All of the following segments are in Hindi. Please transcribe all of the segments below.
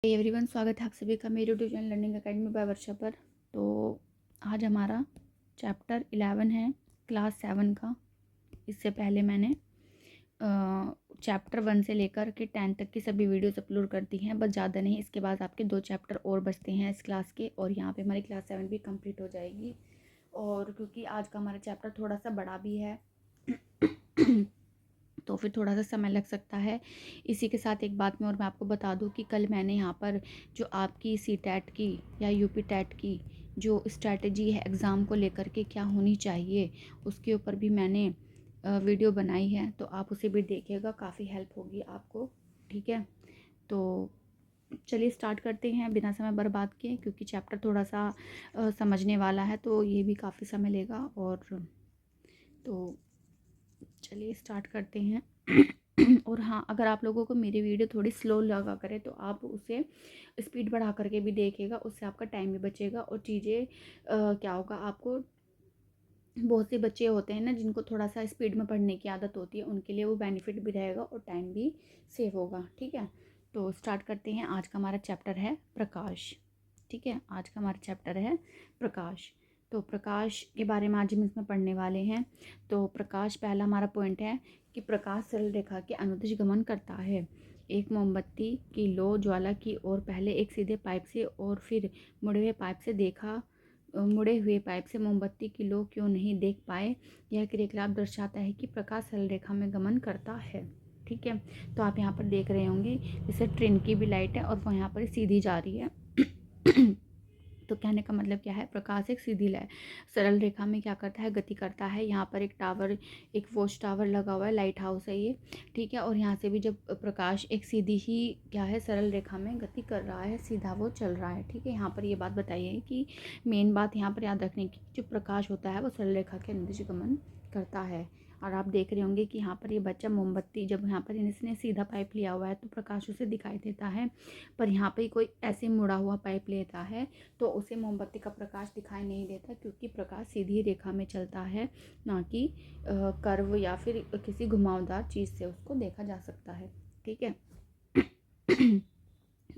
एवरीवन, स्वागत है आप सभी का मेरे YouTube channel learning academy by Varsha पर। तो आज हमारा चैप्टर 11 है क्लास 7 का। इससे पहले मैंने चैप्टर 1 से लेकर के 10 तक की सभी वीडियोस अपलोड कर दी हैं, बस ज़्यादा नहीं। इसके बाद आपके 2 चैप्टर और बचते हैं इस क्लास के, और यहाँ पे हमारी क्लास 7 भी कंप्लीट हो जाएगी। और क्योंकि आज का हमारा चैप्टर थोड़ा सा बड़ा भी है तो फिर थोड़ा सा समय लग सकता है। इसी के साथ एक बात मैं आपको बता दूं कि कल मैंने यहाँ पर जो आपकी CTET की या UP टेट की जो स्ट्रैटेजी है एग्ज़ाम को लेकर के क्या होनी चाहिए, उसके ऊपर भी मैंने वीडियो बनाई है, तो आप उसे भी देखिएगा, काफ़ी हेल्प होगी आपको। ठीक है, तो चलिए स्टार्ट करते हैं बिना समय बर्बाद किए, क्योंकि चैप्टर थोड़ा सा समझने वाला है, तो ये भी काफ़ी समय लेगा। और तो चलिए स्टार्ट करते हैं। और हाँ, अगर आप लोगों को मेरी वीडियो थोड़ी स्लो लगा करे तो आप उसे स्पीड बढ़ा करके भी देखिएगा, उससे आपका टाइम भी बचेगा। और चीज़ें क्या होगा, आपको बहुत से बच्चे होते हैं ना जिनको थोड़ा सा स्पीड में पढ़ने की आदत होती है, उनके लिए वो बेनिफिट भी रहेगा और टाइम भी सेव होगा। ठीक है, तो स्टार्ट करते हैं। आज का हमारा चैप्टर है प्रकाश। ठीक है, आज का हमारा चैप्टर है प्रकाश। तो प्रकाश के बारे में आज हम इसमें पढ़ने वाले हैं। तो प्रकाश, पहला हमारा पॉइंट है कि प्रकाश सरल रेखा के अनुदिश गमन करता है। एक मोमबत्ती की लो ज्वाला की ओर पहले एक सीधे पाइप से और फिर मुड़े हुए पाइप से मोमबत्ती की लो क्यों नहीं देख पाए। यह क्रियाकलाप दर्शाता है कि प्रकाश सरल रेखा में गमन करता है। ठीक है, तो आप यहाँ पर देख रहे होंगे जैसे ट्रेन की भी लाइट है और वो यहाँ पर सीधी जा रही है। तो कहने का मतलब क्या है, प्रकाश एक सीधी सरल रेखा में क्या करता है, गति करता है। यहाँ पर एक टावर, एक वॉच टावर लगा हुआ है, लाइट हाउस है ये। ठीक है, और यहाँ से भी जब प्रकाश एक सीधी ही क्या है, सरल रेखा में गति कर रहा है, सीधा वो चल रहा है। ठीक है, यहाँ पर ये बात बताइए कि मेन बात यहाँ पर याद रखने की, जो प्रकाश होता है वो सरल रेखा के अनुदिश गमन करता है। और आप देख रहे होंगे कि यहाँ पर ये बच्चा मोमबत्ती, जब यहाँ पर इसने सीधा पाइप लिया हुआ है तो प्रकाश उसे दिखाई देता है, पर यहाँ पर कोई ऐसे मुड़ा हुआ पाइप लेता है तो उसे मोमबत्ती का प्रकाश दिखाई नहीं देता, क्योंकि प्रकाश सीधी रेखा में चलता है, ना कि कर्व या फिर किसी घुमावदार चीज़ से उसको देखा जा सकता है। ठीक है।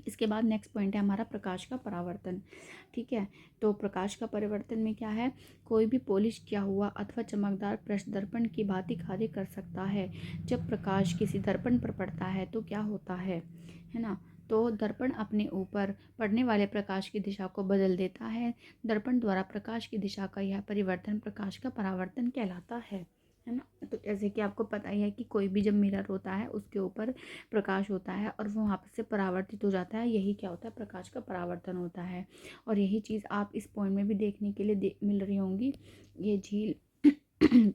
इसके बाद नेक्स्ट पॉइंट है हमारा प्रकाश का परावर्तन। ठीक है, तो प्रकाश का परिवर्तन में क्या है, कोई भी पॉलिश किया हुआ अथवा चमकदार पृष्ठ दर्पण की भांति कार्य कर सकता है। जब प्रकाश किसी दर्पण पर पड़ता है तो क्या होता है ना, तो दर्पण अपने ऊपर पड़ने वाले प्रकाश की दिशा को बदल देता है। दर्पण द्वारा प्रकाश की दिशा का यह परिवर्तन प्रकाश का परावर्तन कहलाता है ना। तो जैसे कि आपको पता ही है कि कोई भी जब मिरर होता है उसके ऊपर प्रकाश होता है और वो वहाँ से परावर्तित हो जाता है, यही क्या होता है, प्रकाश का परावर्तन होता है। और यही चीज़ आप इस पॉइंट में भी देखने के लिए मिल रही होंगी। ये झील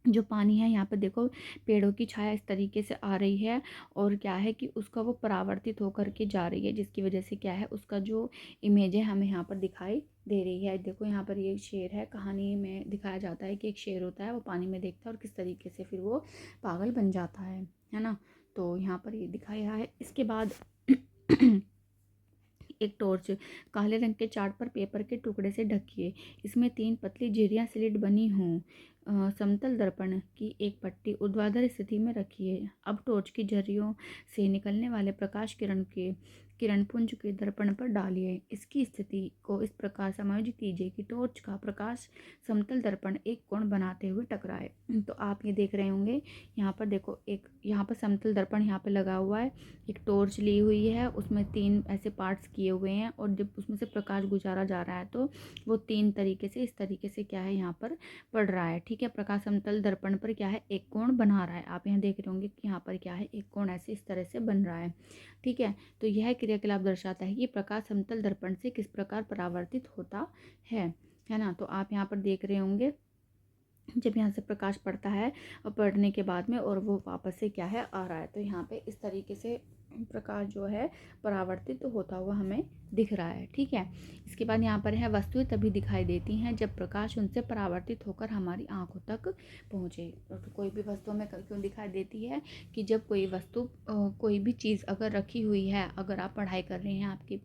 जो पानी है, यहाँ पर देखो पेड़ों की छाया इस तरीके से आ रही है, और क्या है कि उसका वो परावर्तित होकर के जा रही है, जिसकी वजह से क्या है, उसका जो इमेज है हमें यहाँ पर दिखाई दे रही है। देखो यहाँ पर ये शेर है, कहानी में दिखाया जाता है कि एक शेर होता है, वो पानी में देखता है और किस तरीके से फिर वो पागल बन जाता है ना। तो यहाँ पर ये दिखाया है। इसके बाद एक टॉर्च काले रंग के चार्ट पर पेपर के टुकड़े से ढकिए, इसमें 3 पतली झिर्रियाँ स्लिट बनी हों। समतल दर्पण की एक पट्टी ऊर्ध्वाधर स्थिति में रखिए। अब टॉर्च की झर्रियों से निकलने वाले प्रकाश किरण पुंज के दर्पण पर डालिए। इसकी स्थिति को इस प्रकार समायोजित कीजिए कि टॉर्च का प्रकाश समतल दर्पण एक कोण बनाते हुए टकराए। तो आप ये देख रहे होंगे, यहाँ पर देखो, एक यहाँ पर समतल दर्पण यहाँ पर लगा हुआ है, एक टॉर्च ली हुई है, उसमें 3 ऐसे पार्ट्स किए हुए हैं, और जब उसमें से प्रकाश गुजारा जा रहा है तो वो 3 तरीके से, इस तरीके से क्या है, यहाँ पर पड़ रहा है। ठीक है, प्रकाश समतल दर्पण पर क्या है, एक कोण बना रहा है। आप यहाँ देख रहे होंगे कि यहाँ पर क्या है, एक कोण ऐसे इस तरह से बन रहा है। ठीक है, तो यह क्रियाकलाप दर्शाता है कि प्रकाश समतल दर्पण से किस प्रकार परावर्तित होता है ना। तो आप यहाँ पर देख रहे होंगे, जब यहाँ से प्रकाश पड़ता है और पड़ने के बाद में और वो वापस से क्या है, आ रहा है, तो यहाँ पे इस तरीके से प्रकाश जो है परावर्तित होता हुआ हमें दिख रहा है। ठीक है, इसके बाद यहाँ पर है, वस्तुएं तभी दिखाई देती हैं जब प्रकाश उनसे परावर्तित होकर हमारी आंखों तक पहुँचे। तो कोई भी वस्तु हमें क्यों दिखाई देती है, कि जब कोई वस्तु कोई भी चीज़ अगर रखी हुई है, अगर आप पढ़ाई कर रहे हैं, आपके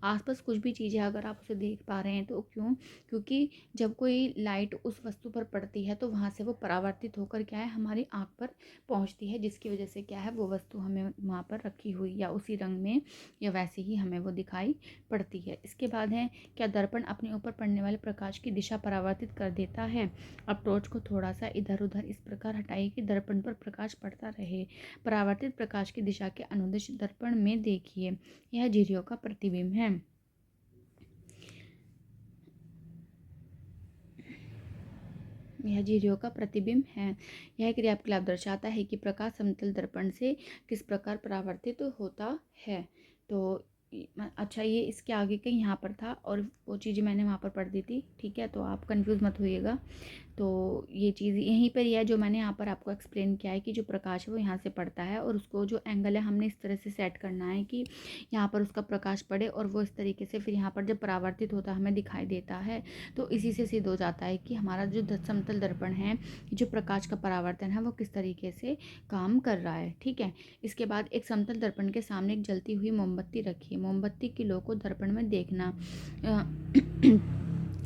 आसपास कुछ भी चीज़ है, अगर आप उसे देख पा रहे हैं, तो क्यों, क्योंकि जब कोई लाइट उस वस्तु पर पड़ती है तो वहाँ से वो परावर्तित होकर क्या है, हमारी आँख पर पहुँचती है, जिसकी वजह से क्या है, वो वस्तु हमें वहाँ पर रखी हुई या उसी रंग में या वैसे ही हमें वो दिखाई पड़ती है। इसके बाद है, क्या दर्पण अपने ऊपर पड़ने वाले प्रकाश की दिशा परावर्तित कर देता है? अब टॉर्च को थोड़ा सा इधर उधर इस प्रकार हटाइए कि दर्पण पर प्रकाश पड़ता रहे। परावर्तित प्रकाश की दिशा के अनुदिश दर्पण में देखिए, यह झिर्रियों का प्रतिबिंब है। यह झिर्रियों का प्रतिबिंब है। यह क्रियाकलाप दर्शाता है कि प्रकाश समतल दर्पण से किस प्रकार परावर्तित होता है। तो अच्छा, ये इसके आगे कहीं यहाँ पर था और वो चीज़ मैंने वहाँ पर पढ़ दी थी, ठीक है, तो आप कंफ्यूज मत होइएगा। तो ये चीज़ यहीं पर ही है जो मैंने यहाँ पर आपको एक्सप्लेन किया है कि जो प्रकाश है वो यहाँ से पड़ता है और उसको जो एंगल है हमने इस तरह से सेट करना है कि यहाँ पर उसका प्रकाश पड़े और वो इस तरीके से फिर यहाँ पर जब परावर्तित होता हमें दिखाई देता है। तो इसी से सिद्ध हो जाता है कि हमारा जो समतल दर्पण है, जो प्रकाश का परावर्तन है वो किस तरीके से काम कर रहा है, ठीक है। इसके बाद एक समतल दर्पण के सामने एक जलती हुई मोमबत्ती रखिए। मोमबत्ती की लौ को दर्पण में देखना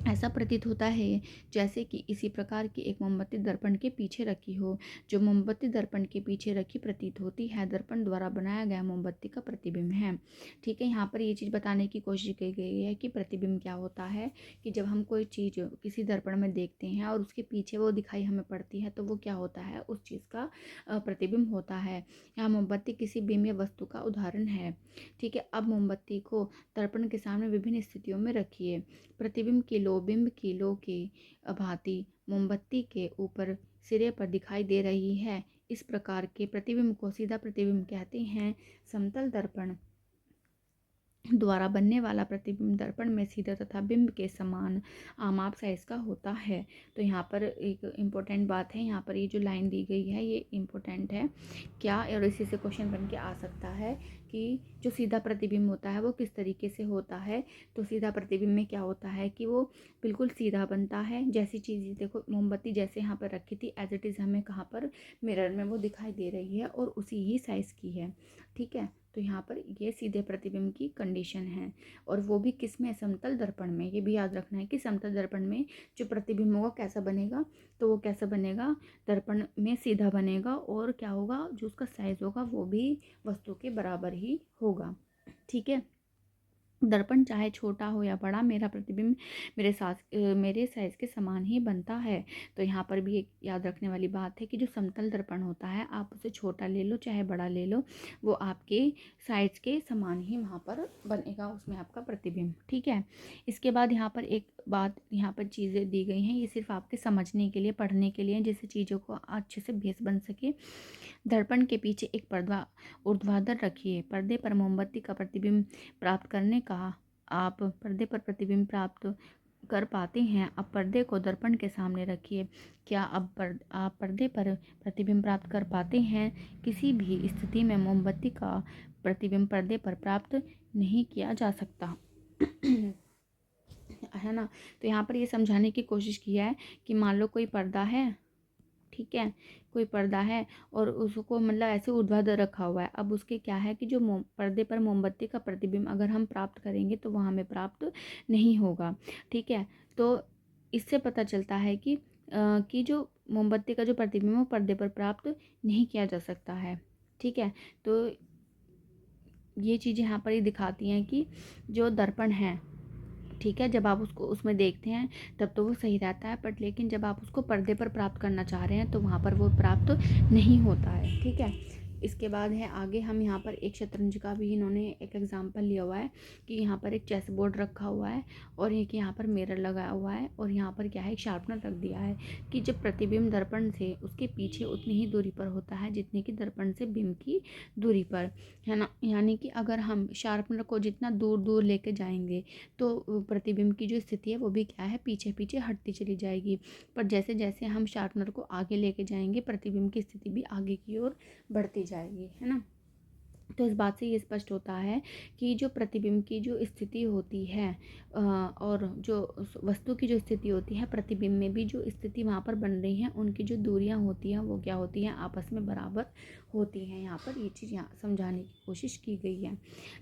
ऐसा प्रतीत होता है जैसे कि इसी प्रकार की एक मोमबत्ती दर्पण के पीछे रखी हो। जो मोमबत्ती दर्पण के पीछे रखी प्रतीत होती है, दर्पण द्वारा बनाया गया मोमबत्ती का प्रतिबिंब है, ठीक है। यहाँ पर ये चीज़ बताने की कोशिश की गई है कि प्रतिबिंब क्या होता है, कि जब हम कोई चीज़ किसी दर्पण में देखते हैं और उसके पीछे वो दिखाई हमें पड़ती है तो वो क्या होता है, उस चीज़ का प्रतिबिंब होता है। यहाँ मोमबत्ती किसी बिंब या वस्तु का उदाहरण है, ठीक है। अब मोमबत्ती को दर्पण के सामने विभिन्न स्थितियों में रखिए। प्रतिबिंब की लौ बिंब की लौ के भांति मोमबत्ती के ऊपर सिरे पर दिखाई दे रही है। इस प्रकार के प्रतिबिंब को सीधा प्रतिबिंब कहते हैं। समतल दर्पण द्वारा बनने वाला प्रतिबिंब दर्पण में सीधा तथा बिंब के समान आमाप साइज का होता है। तो यहाँ पर एक इम्पोर्टेंट बात है, यहाँ पर ये जो लाइन दी गई है ये इम्पोर्टेंट है क्या, और इसी से क्वेश्चन बन के आ सकता है कि जो सीधा प्रतिबिंब होता है वो किस तरीके से होता है। तो सीधा प्रतिबिंब में क्या होता है कि वो बिल्कुल सीधा बनता है। जैसी चीज़ देखो, मोमबत्ती जैसे यहाँ पर रखी थी एज इट इज़ हमें कहाँ पर मिरर में वो दिखाई दे रही है और उसी ही साइज़ की है, ठीक है। तो यहाँ पर ये सीधे प्रतिबिंब की कंडीशन है, और वो भी किस में, समतल दर्पण में। ये भी याद रखना है कि समतल दर्पण में जो प्रतिबिंब होगा कैसा बनेगा, तो वो कैसा बनेगा, दर्पण में सीधा बनेगा, और क्या होगा, जो उसका साइज होगा वो भी वस्तु के बराबर ही होगा, ठीक है। दर्पण चाहे छोटा हो या बड़ा, मेरा प्रतिबिंब मेरे साइज के समान ही बनता है। तो यहाँ पर भी एक याद रखने वाली बात है कि जो समतल दर्पण होता है, आप उसे छोटा ले लो चाहे बड़ा ले लो, वो आपके साइज के समान ही वहाँ पर बनेगा, उसमें आपका प्रतिबिंब, ठीक है। इसके बाद यहाँ पर एक बात, यहाँ पर चीज़ें दी गई हैं, ये सिर्फ आपके समझने के लिए, पढ़ने के लिए, जिससे चीज़ों को अच्छे से बेस बन सके। दर्पण के पीछे एक पर्दा ऊर्ध्वाधर रखिए। पर्दे पर मोमबत्ती का प्रतिबिंब प्राप्त करने का आप पर्दे पर प्रतिबिंब प्राप्त कर पाते हैं। अब पर्दे को दर्पण के सामने रखिए। क्या आप पर्दे पर प्रतिबिंब प्राप्त कर पाते हैं? किसी भी स्थिति में मोमबत्ती का प्रतिबिंब पर्दे पर प्राप्त नहीं किया जा सकता है ना। तो यहाँ पर ये समझाने की कोशिश किया है कि मान लो कोई पर्दा है, ठीक है, कोई पर्दा है और उसको मतलब ऐसे ऊर्ध्वाधर रखा हुआ है। अब उसके क्या है कि जो पर्दे पर मोमबत्ती का प्रतिबिंब अगर हम प्राप्त करेंगे तो वह हमें प्राप्त नहीं होगा, ठीक है। तो इससे पता चलता है कि जो मोमबत्ती का जो प्रतिबिंब है वो पर्दे पर प्राप्त नहीं किया जा सकता है, ठीक है। तो ये चीज़ें यहाँ पर ही दिखाती हैं कि जो दर्पण है, ठीक है, जब आप उसको उसमें देखते हैं तब तो वो सही रहता है, बट लेकिन जब आप उसको पर्दे पर प्राप्त करना चाह रहे हैं तो वहाँ पर वो प्राप्त नहीं होता है, ठीक है। इसके बाद है आगे, हम यहाँ पर एक शतरंज का भी इन्होंने एक एग्जांपल लिया हुआ है कि यहाँ पर एक चेस बोर्ड रखा हुआ है और एक यहाँ पर मिरर लगाया हुआ है और यहाँ पर क्या है, एक शार्पनर रख दिया है कि जब प्रतिबिंब दर्पण से उसके पीछे उतनी ही दूरी पर होता है जितनी कि दर्पण से बिंब की दूरी पर, है ना। यानी कि अगर हम शार्पनर को जितना दूर दूर लेके जाएंगे तो प्रतिबिंब की जो स्थिति है वो भी क्या है, पीछे पीछे हटती चली जाएगी। पर जैसे जैसे हम शार्पनर को आगे लेके जाएंगे प्रतिबिंब की स्थिति भी आगे की ओर बढ़ती जाएगी, है ना। तो इस बात से ये स्पष्ट होता है कि जो प्रतिबिंब की जो स्थिति होती है और जो वस्तु की जो स्थिति होती है, प्रतिबिंब में भी जो स्थिति वहाँ पर बन रही है, उनकी जो दूरियाँ होती हैं वो क्या होती हैं, आपस में बराबर होती हैं। यहाँ पर ये चीज़ यहाँ समझाने की कोशिश की गई है,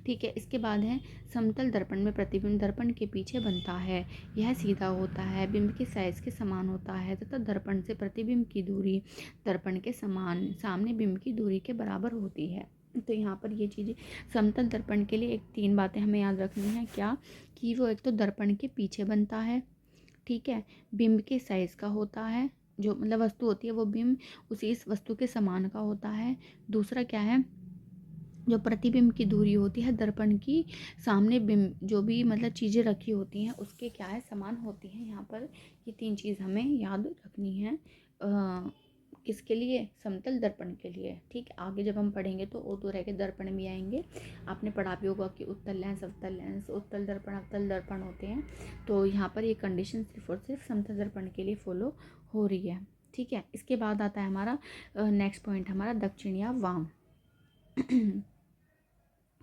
ठीक है। इसके बाद है, समतल दर्पण में प्रतिबिंब दर्पण के पीछे बनता है। यह सीधा होता है, बिंब के साइज के समान होता है तथा दर्पण से प्रतिबिंब की दूरी दर्पण के समान सामने बिंब की दूरी के बराबर होती है। तो यहाँ पर ये चीज़ें समतल दर्पण के लिए एक 3 बातें हमें याद रखनी है। क्या कि वो एक तो दर्पण के पीछे बनता है, ठीक है, बिंब के साइज़ का होता है, जो मतलब वस्तु होती है वो बिंब उसी इस वस्तु के समान का होता है। दूसरा क्या है, जो प्रतिबिंब की दूरी होती है दर्पण की सामने बिंब जो भी मतलब चीज़ें रखी होती हैं उसके क्या है समान होती हैं। यहाँ पर ये 3 चीज़ हमें याद रखनी है। किसके लिए, समतल दर्पण के लिए, ठीक है। आगे जब हम पढ़ेंगे तो ओ दो रह के दर्पण भी आएंगे। आपने पढ़ा भी होगा कि उत्तल लेंस, अवतल लेंस, उत्तल दर्पण, अवतल दर्पण होते हैं। तो यहाँ पर ये कंडीशन सिर्फ और सिर्फ समतल दर्पण के लिए फॉलो हो रही है, ठीक है। इसके बाद आता है हमारा नेक्स्ट पॉइंट हमारा दक्षिण या वाम।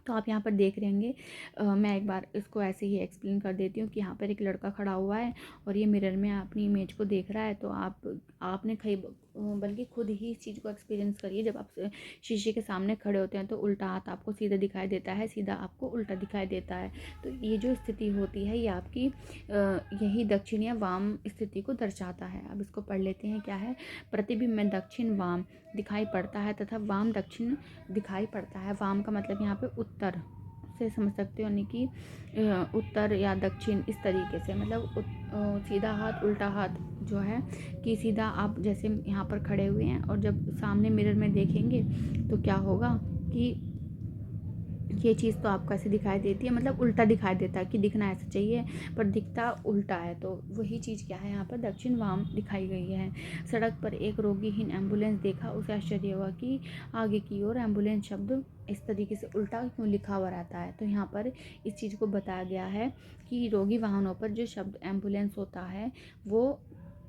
तो आप यहाँ पर देख रहे होंगे, मैं एक बार इसको ऐसे ही एक्सप्लेन कर देती हूँ कि यहाँ पर एक लड़का खड़ा हुआ है और ये मिरर में अपनी इमेज को देख रहा है। तो आपने बल्कि खुद ही इस चीज़ को एक्सपीरियंस करिए। जब आप शीशे के सामने खड़े होते हैं तो उल्टा हाथ आपको सीधा दिखाई देता है, सीधा आपको उल्टा दिखाई देता है। तो ये जो स्थिति होती है ये आपकी यही दक्षिण या वाम स्थिति को दर्शाता है। अब इसको पढ़ लेते हैं। क्या है, प्रतिबिंब में दक्षिण वाम दिखाई पड़ता है तथा वाम दक्षिण दिखाई पड़ता है। वाम का मतलब यहाँ पे उत्तर से समझ सकते हो, यानी कि उत्तर या दक्षिण इस तरीके से, मतलब सीधा हाथ उल्टा हाथ जो है कि सीधा आप जैसे यहाँ पर खड़े हुए हैं और जब सामने मिरर में देखेंगे तो क्या होगा कि ये चीज़ तो आपको ऐसे दिखाई देती है, मतलब उल्टा दिखाई देता है कि दिखना ऐसा चाहिए पर दिखता उल्टा है। तो वही चीज़ क्या है यहाँ पर दक्षिण वाम दिखाई गई है। सड़क पर एक रोगीहीन एम्बुलेंस देखा, उसे आश्चर्य हुआ कि आगे की ओर एम्बुलेंस शब्द इस तरीके से उल्टा क्यों लिखा हुआ रहता है। तो यहाँ पर इस चीज़ को बताया गया है कि रोगी वाहनों पर जो शब्द एम्बुलेंस होता है वो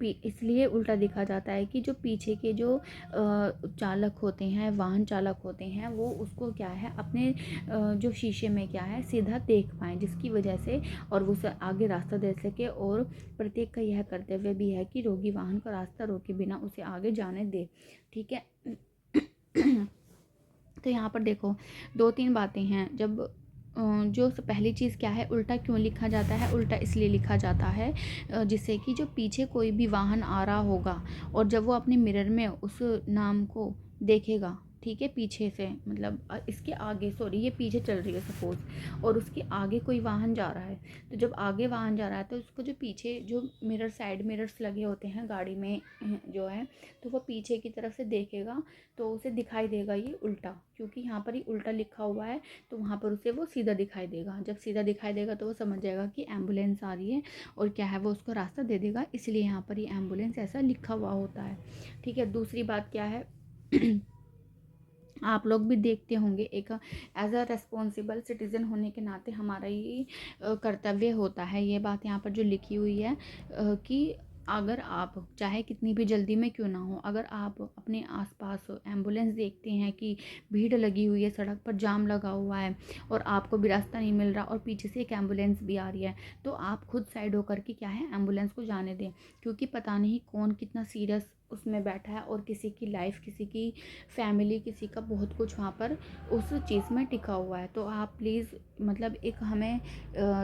इसलिए उल्टा दिखा जाता है कि जो पीछे के जो चालक होते हैं, वाहन चालक होते हैं, वो उसको क्या है अपने जो शीशे में क्या है सीधा देख पाएँ, जिसकी वजह से और वो आगे रास्ता दे सके। और प्रत्येक का यह कर्तव्य भी है कि रोगी वाहन का रास्ता रोके बिना उसे आगे जाने दे, ठीक है। तो यहाँ पर देखो 2-3 बातें हैं। जब जो पहली चीज़ क्या है, उल्टा क्यों लिखा जाता है, उल्टा इसलिए लिखा जाता है जिससे कि जो पीछे कोई भी वाहन आ रहा होगा और जब वो अपने मिरर में उस नाम को देखेगा, ठीक है, पीछे से मतलब इसके आगे, सॉरी ये पीछे चल रही है सपोज और उसके आगे कोई वाहन जा रहा है। तो जब आगे वाहन जा रहा है तो उसको जो पीछे जो मिरर साइड मिरर्स लगे होते हैं गाड़ी में जो है, तो वो पीछे की तरफ से देखेगा तो उसे दिखाई देगा ये उल्टा, क्योंकि यहाँ पर ही उल्टा लिखा हुआ है। तो वहाँ पर उसे वो सीधा दिखाई देगा। जब सीधा दिखाई देगा तो वो समझ जाएगा कि एम्बुलेंस आ रही है और क्या है वो उसको रास्ता दे देगा, इसलिए यहाँ पर ये एम्बुलेंस ऐसा लिखा हुआ होता है, ठीक है। दूसरी बात क्या है, आप लोग भी देखते होंगे, एक एज अ रेस्पॉन्सिबल सिटीज़न होने के नाते हमारा ये कर्तव्य होता है। ये बात यहाँ पर जो लिखी हुई है कि अगर आप चाहे कितनी भी जल्दी में क्यों ना हो, अगर आप अपने आसपास एम्बुलेंस देखते हैं कि भीड़ लगी हुई है, सड़क पर जाम लगा हुआ है और आपको भी रास्ता नहीं मिल रहा और पीछे से एक एम्बुलेंस भी आ रही है, तो आप खुद साइड होकर के क्या है एम्बुलेंस को जाने दें, क्योंकि पता नहीं कौन कितना सीरियस उसमें बैठा है और किसी की लाइफ, किसी की फैमिली, किसी का बहुत कुछ वहाँ पर उस चीज़ में टिका हुआ है। तो आप प्लीज़ मतलब एक हमें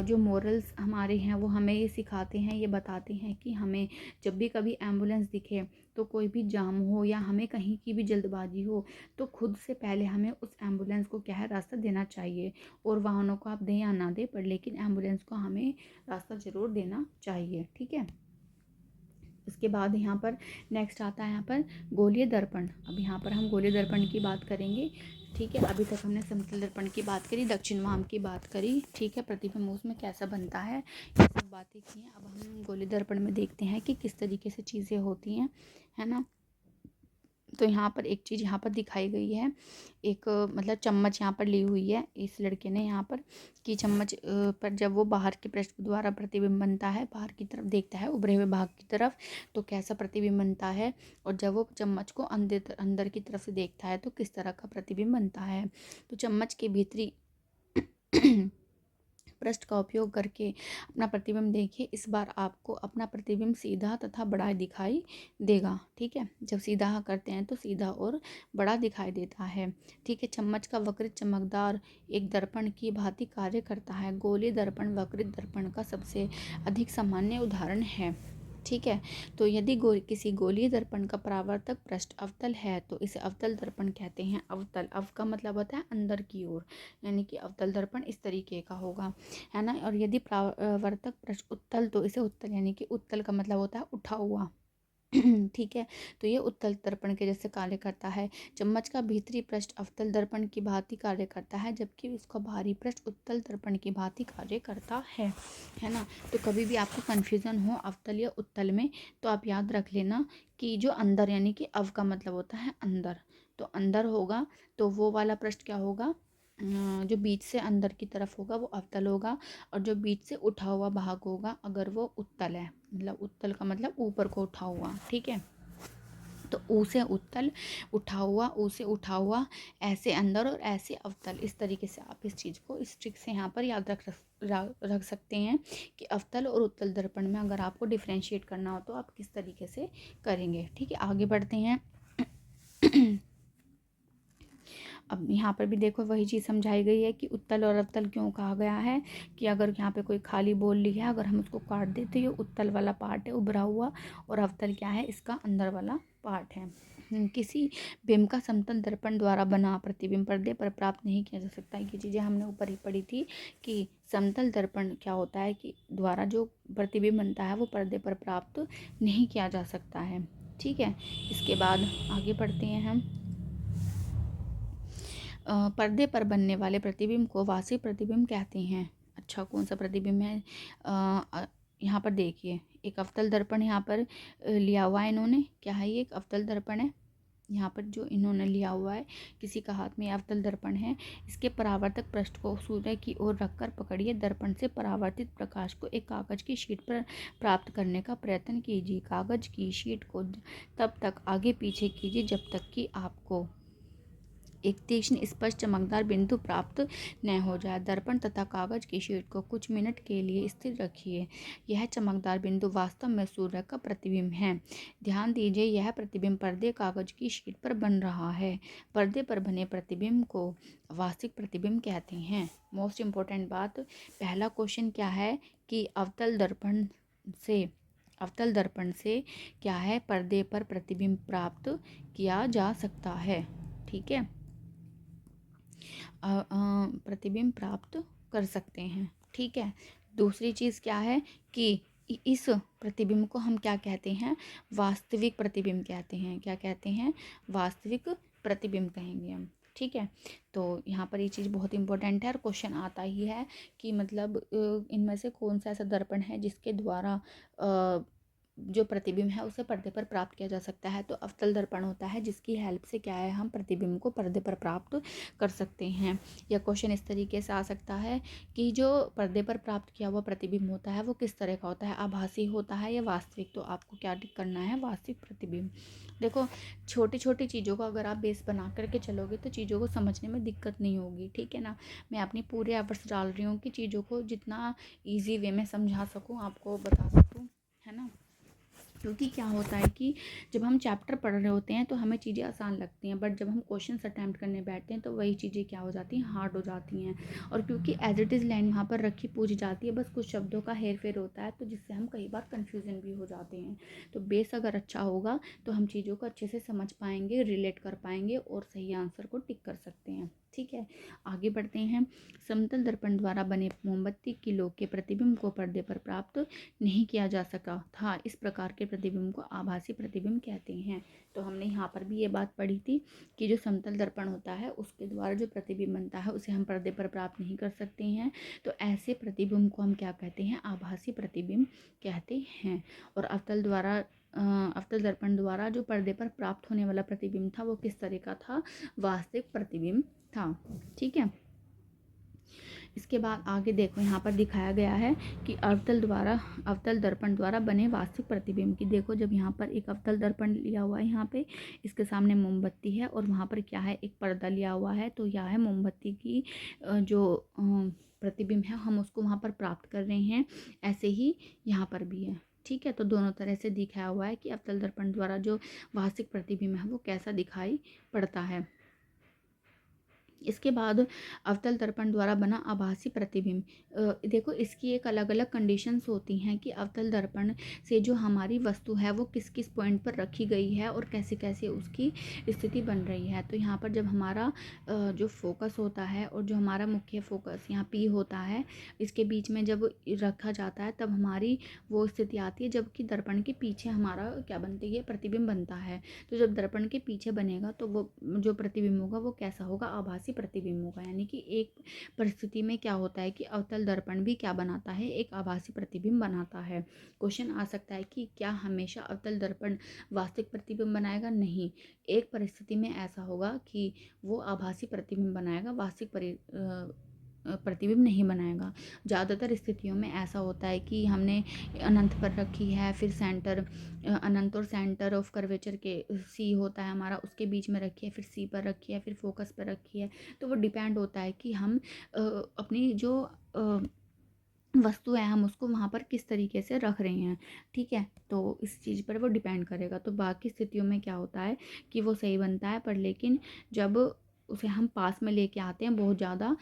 जो मोरल्स हमारे हैं वो हमें ये सिखाते हैं, ये बताते हैं कि हमें जब भी कभी एम्बुलेंस दिखे तो कोई भी जाम हो या हमें कहीं की भी जल्दबाजी हो तो खुद से पहले हमें उस एम्बुलेंस को क्या है रास्ता देना चाहिए। और वाहनों को आप दें या ना दें पर लेकिन एम्बुलेंस को हमें रास्ता ज़रूर देना चाहिए, ठीक है। इसके बाद यहाँ पर नेक्स्ट आता है यहाँ पर गोलीय दर्पण। अब यहाँ पर हम गोलीय दर्पण की बात करेंगे, ठीक है। अभी तक हमने समतल दर्पण की बात करी, दक्षिण वाम की बात करी, ठीक है, प्रतिबिंब उसमें कैसा बनता है ये सब बातें की हैं। अब हम गोलीय दर्पण में देखते हैं कि किस तरीके से चीज़ें होती हैं, है ना। तो यहाँ पर एक चीज़ यहाँ पर दिखाई गई है, एक मतलब चम्मच यहाँ पर ली हुई है इस लड़के ने यहाँ पर कि चम्मच पर जब वो बाहर के पृष्ठ द्वारा प्रतिबिंब बनता है, बाहर की तरफ देखता है उभरे हुए भाग की तरफ, तो कैसा प्रतिबिंब बनता है, और जब वो चम्मच को अंदर की तरफ से देखता है तो किस तरह का प्रतिबिंब बनता है। तो चम्मच के भीतरी पृष्ठ का उपयोग करके अपना प्रतिबिंब देखिए। इस बार आपको अपना प्रतिबिंब सीधा तथा बड़ा दिखाई देगा, ठीक है। जब सीधा करते हैं तो सीधा और बड़ा दिखाई देता है, ठीक है। चम्मच का वक्रित चमकदार एक दर्पण की भांति कार्य करता है। गोलीय दर्पण वक्रित दर्पण का सबसे अधिक सामान्य उदाहरण है, ठीक है। तो यदि किसी गोलीय दर्पण का परावर्तक पृष्ठ अवतल है तो इसे अवतल दर्पण कहते हैं। अवतल, अव का मतलब होता है अंदर की ओर, यानी कि अवतल दर्पण इस तरीके का होगा, है ना। और यदि परावर्तक पृष्ठ उत्तल तो इसे उत्तल, यानी कि उत्तल का मतलब होता है उठा हुआ। ठीक है। तो ये उत्तल दर्पण के जैसे कार्य करता है। चम्मच का भीतरी पृष्ठ अवतल दर्पण की भांति कार्य करता है, जबकि इसका बाहरी पृष्ठ उत्तल दर्पण की भांति कार्य करता है ना। तो कभी भी आपको कन्फ्यूज़न हो अवतल या उत्तल में, तो आप याद रख लेना कि जो अंदर, यानी कि अव का मतलब होता है अंदर, तो अंदर होगा तो वो वाला पृष्ठ क्या होगा, जो बीच से अंदर की तरफ होगा वो अवतल होगा, और जो बीच से उठा हुआ भाग होगा अगर वो उत्तल है, मतलब उत्तल का मतलब ऊपर को उठा हुआ, ठीक है। तो ऊ से उत्तल, उठा हुआ, ऊ से उठा हुआ, ऐसे अंदर और ऐसे अवतल, इस तरीके से आप इस चीज़ को इस ट्रिक से यहाँ पर याद रख सकते हैं कि अवतल और उत्तल दर्पण में अगर आपको डिफ्रेंशिएट करना हो तो आप किस तरीके से करेंगे। ठीक है, आगे बढ़ते हैं। अब यहाँ पर भी देखो वही चीज़ समझाई गई है कि उत्तल और अवतल क्यों कहा गया है, कि अगर यहाँ पे कोई खाली बोल लिया है, अगर हम उसको काट दें तो ये उत्तल वाला पार्ट है उभरा हुआ, और अवतल क्या है, इसका अंदर वाला पार्ट है। किसी बिंब का समतल दर्पण द्वारा बना प्रतिबिंब पर्दे पर प्राप्त नहीं किया जा सकता। ये चीज़ें हमने ऊपर ही पढ़ी थी कि समतल दर्पण क्या होता है, कि द्वारा जो प्रतिबिंब बनता है वो पर्दे पर प्राप्त नहीं किया जा सकता है। ठीक है, इसके बाद आगे बढ़ते हैं हम। पर्दे पर बनने वाले प्रतिबिंब को वास्तविक प्रतिबिंब कहते हैं। अच्छा, कौन सा प्रतिबिंब है, यहाँ पर देखिए एक अवतल दर्पण यहाँ पर लिया हुआ है इन्होंने, क्या है ये, एक अवतल दर्पण है। यहाँ पर जो इन्होंने लिया हुआ है, किसी का हाथ में अवतल दर्पण है, इसके परावर्तक पृष्ठ को सूर्य की ओर रखकर पकड़िए, दर्पण से परावर्तित प्रकाश को एक कागज की शीट पर प्राप्त करने का प्रयत्न कीजिए। कागज की शीट को तब तक आगे पीछे कीजिए जब तक कि आपको एक तीक्ष्ण स्पष्ट चमकदार बिंदु प्राप्त न हो जाए। दर्पण तथा कागज की शीट को कुछ मिनट के लिए स्थिर रखिए। यह चमकदार बिंदु वास्तव में सूर्य का प्रतिबिंब है। ध्यान दीजिए, यह प्रतिबिंब पर्दे कागज की शीट पर बन रहा है। पर्दे पर बने प्रतिबिंब को वास्तविक प्रतिबिंब कहते हैं। मोस्ट इम्पोर्टेंट बात, पहला क्वेश्चन क्या है कि अवतल दर्पण से क्या है, पर्दे पर प्रतिबिंब प्राप्त किया जा सकता है। ठीक है, प्रतिबिंब प्राप्त कर सकते हैं। ठीक है, दूसरी चीज़ क्या है कि इस प्रतिबिंब को हम क्या कहते हैं, वास्तविक प्रतिबिंब कहते हैं। क्या कहते हैं, वास्तविक प्रतिबिंब कहेंगे हम। ठीक है, तो यहाँ पर ये चीज़ बहुत इंपॉर्टेंट है और क्वेश्चन आता ही है कि मतलब इनमें से कौन सा ऐसा दर्पण है जिसके द्वारा जो प्रतिबिंब है उसे पर्दे पर प्राप्त किया जा सकता है। तो अवतल दर्पण होता है जिसकी हेल्प से क्या है, हम प्रतिबिंब को पर्दे पर प्राप्त कर सकते हैं। या क्वेश्चन इस तरीके से आ सकता है कि जो पर्दे पर प्राप्त किया हुआ प्रतिबिंब होता है वो किस तरह का होता है, आभासी होता है या वास्तविक। तो आपको क्या टिक करना है, वास्तविक प्रतिबिंब। देखो, छोटी छोटी चीज़ों को अगर आप बेस बना करके चलोगे तो चीज़ों को समझने में दिक्कत नहीं होगी। ठीक है ना, मैं अपनी पूरे एफर्ट्स डाल रही हूँ कि चीज़ों को जितना ईजी वे में समझा सकूँ, आपको बता सकूँ, है ना। क्योंकि क्या होता है कि जब हम चैप्टर पढ़ रहे होते हैं तो हमें चीज़ें आसान लगती हैं, बट जब हम क्वेश्चंस अटैम्प्ट करने बैठते हैं तो वही चीज़ें क्या हो जाती हैं, हार्ड हो जाती हैं। और क्योंकि एज इट इज़ लाइन वहाँ पर रखी पूछी जाती है, बस कुछ शब्दों का हेर फेर होता है, तो जिससे हम कई बार कन्फ्यूज़न भी हो जाते हैं। तो बेस अगर अच्छा होगा तो हम चीज़ों को अच्छे से समझ पाएंगे, रिलेट कर पाएंगे और सही आंसर को टिक कर सकते हैं। ठीक है, आगे बढ़ते हैं। समतल दर्पण द्वारा बने मोमबत्ती की लो के प्रतिबिंब को पर्दे पर प्राप्त नहीं किया जा सका था। इस प्रकार के प्रतिबिंब को आभासी प्रतिबिंब कहते हैं। तो हमने यहाँ पर भी ये बात पढ़ी थी कि जो समतल दर्पण होता है उसके द्वारा जो प्रतिबिंब बनता है उसे हम पर्दे पर प्राप्त नहीं कर सकते हैं। तो ऐसे प्रतिबिंब को हम क्या कहते हैं, आभासी प्रतिबिंब कहते हैं। और अवतल दर्पण द्वारा जो पर्दे पर प्राप्त होने वाला प्रतिबिंब था वो किस तरह का था, वास्तविक प्रतिबिंब था। ठीक है, इसके बाद आगे देखो, यहाँ पर दिखाया गया है कि अवतल दर्पण द्वारा बने वास्तविक प्रतिबिंब की। देखो, जब यहाँ पर एक अवतल दर्पण लिया हुआ है, यहाँ पे इसके सामने मोमबत्ती है और वहाँ पर क्या है, एक पर्दा लिया हुआ है। तो यह है मोमबत्ती की जो प्रतिबिंब है, हम उसको वहाँ पर प्राप्त कर रहे हैं। ऐसे ही यहाँ पर भी है। ठीक है, तो दोनों तरह से दिखाया हुआ है कि अवतल दर्पण द्वारा जो वास्तविक प्रतिबिंब है वो कैसा दिखाई पड़ता है। इसके बाद अवतल दर्पण द्वारा बना आभासी प्रतिबिंब। देखो इसकी एक अलग अलग कंडीशंस होती हैं कि अवतल दर्पण से जो हमारी वस्तु है वो किस किस पॉइंट पर रखी गई है और कैसे कैसे उसकी स्थिति बन रही है। तो यहाँ पर जब हमारा जो फोकस होता है और जो हमारा मुख्य फोकस यहाँ पी होता है, इसके बीच में जब रखा जाता है तब हमारी वो स्थिति आती है जबकि दर्पण के पीछे हमारा क्या बनती है, प्रतिबिंब बनता है। तो जब दर्पण के पीछे बनेगा तो वो जो प्रतिबिंब होगा वो कैसा होगा, आभासी प्रतिबिंब होगा। यानी कि एक परिस्थिति में क्या होता है कि अवतल दर्पण भी क्या बनाता है, एक आभासी प्रतिबिंब बनाता है। क्वेश्चन आ सकता है कि क्या हमेशा अवतल दर्पण वास्तविक प्रतिबिंब बनाएगा? नहीं, एक परिस्थिति में ऐसा होगा कि वो आभासी प्रतिबिंब बनाएगा, वास्तविक प्रतिबिंब नहीं बनाएगा। ज़्यादातर स्थितियों में ऐसा होता है कि हमने अनंत पर रखी है, फिर सेंटर अनंत और सेंटर ऑफ कर्वेचर के सी होता है हमारा, उसके बीच में रखी है, फिर सी पर रखी है, फिर फोकस पर रखी है। तो वो डिपेंड होता है कि हम अपनी जो वस्तु है हम उसको वहाँ पर किस तरीके से रख रहे हैं। ठीक है, तो इस चीज़ पर वो डिपेंड करेगा। तो बाकी स्थितियों में क्या होता है कि वो सही बनता है, पर लेकिन जब उसे हम पास में लेके आते हैं बहुत ज़्यादा,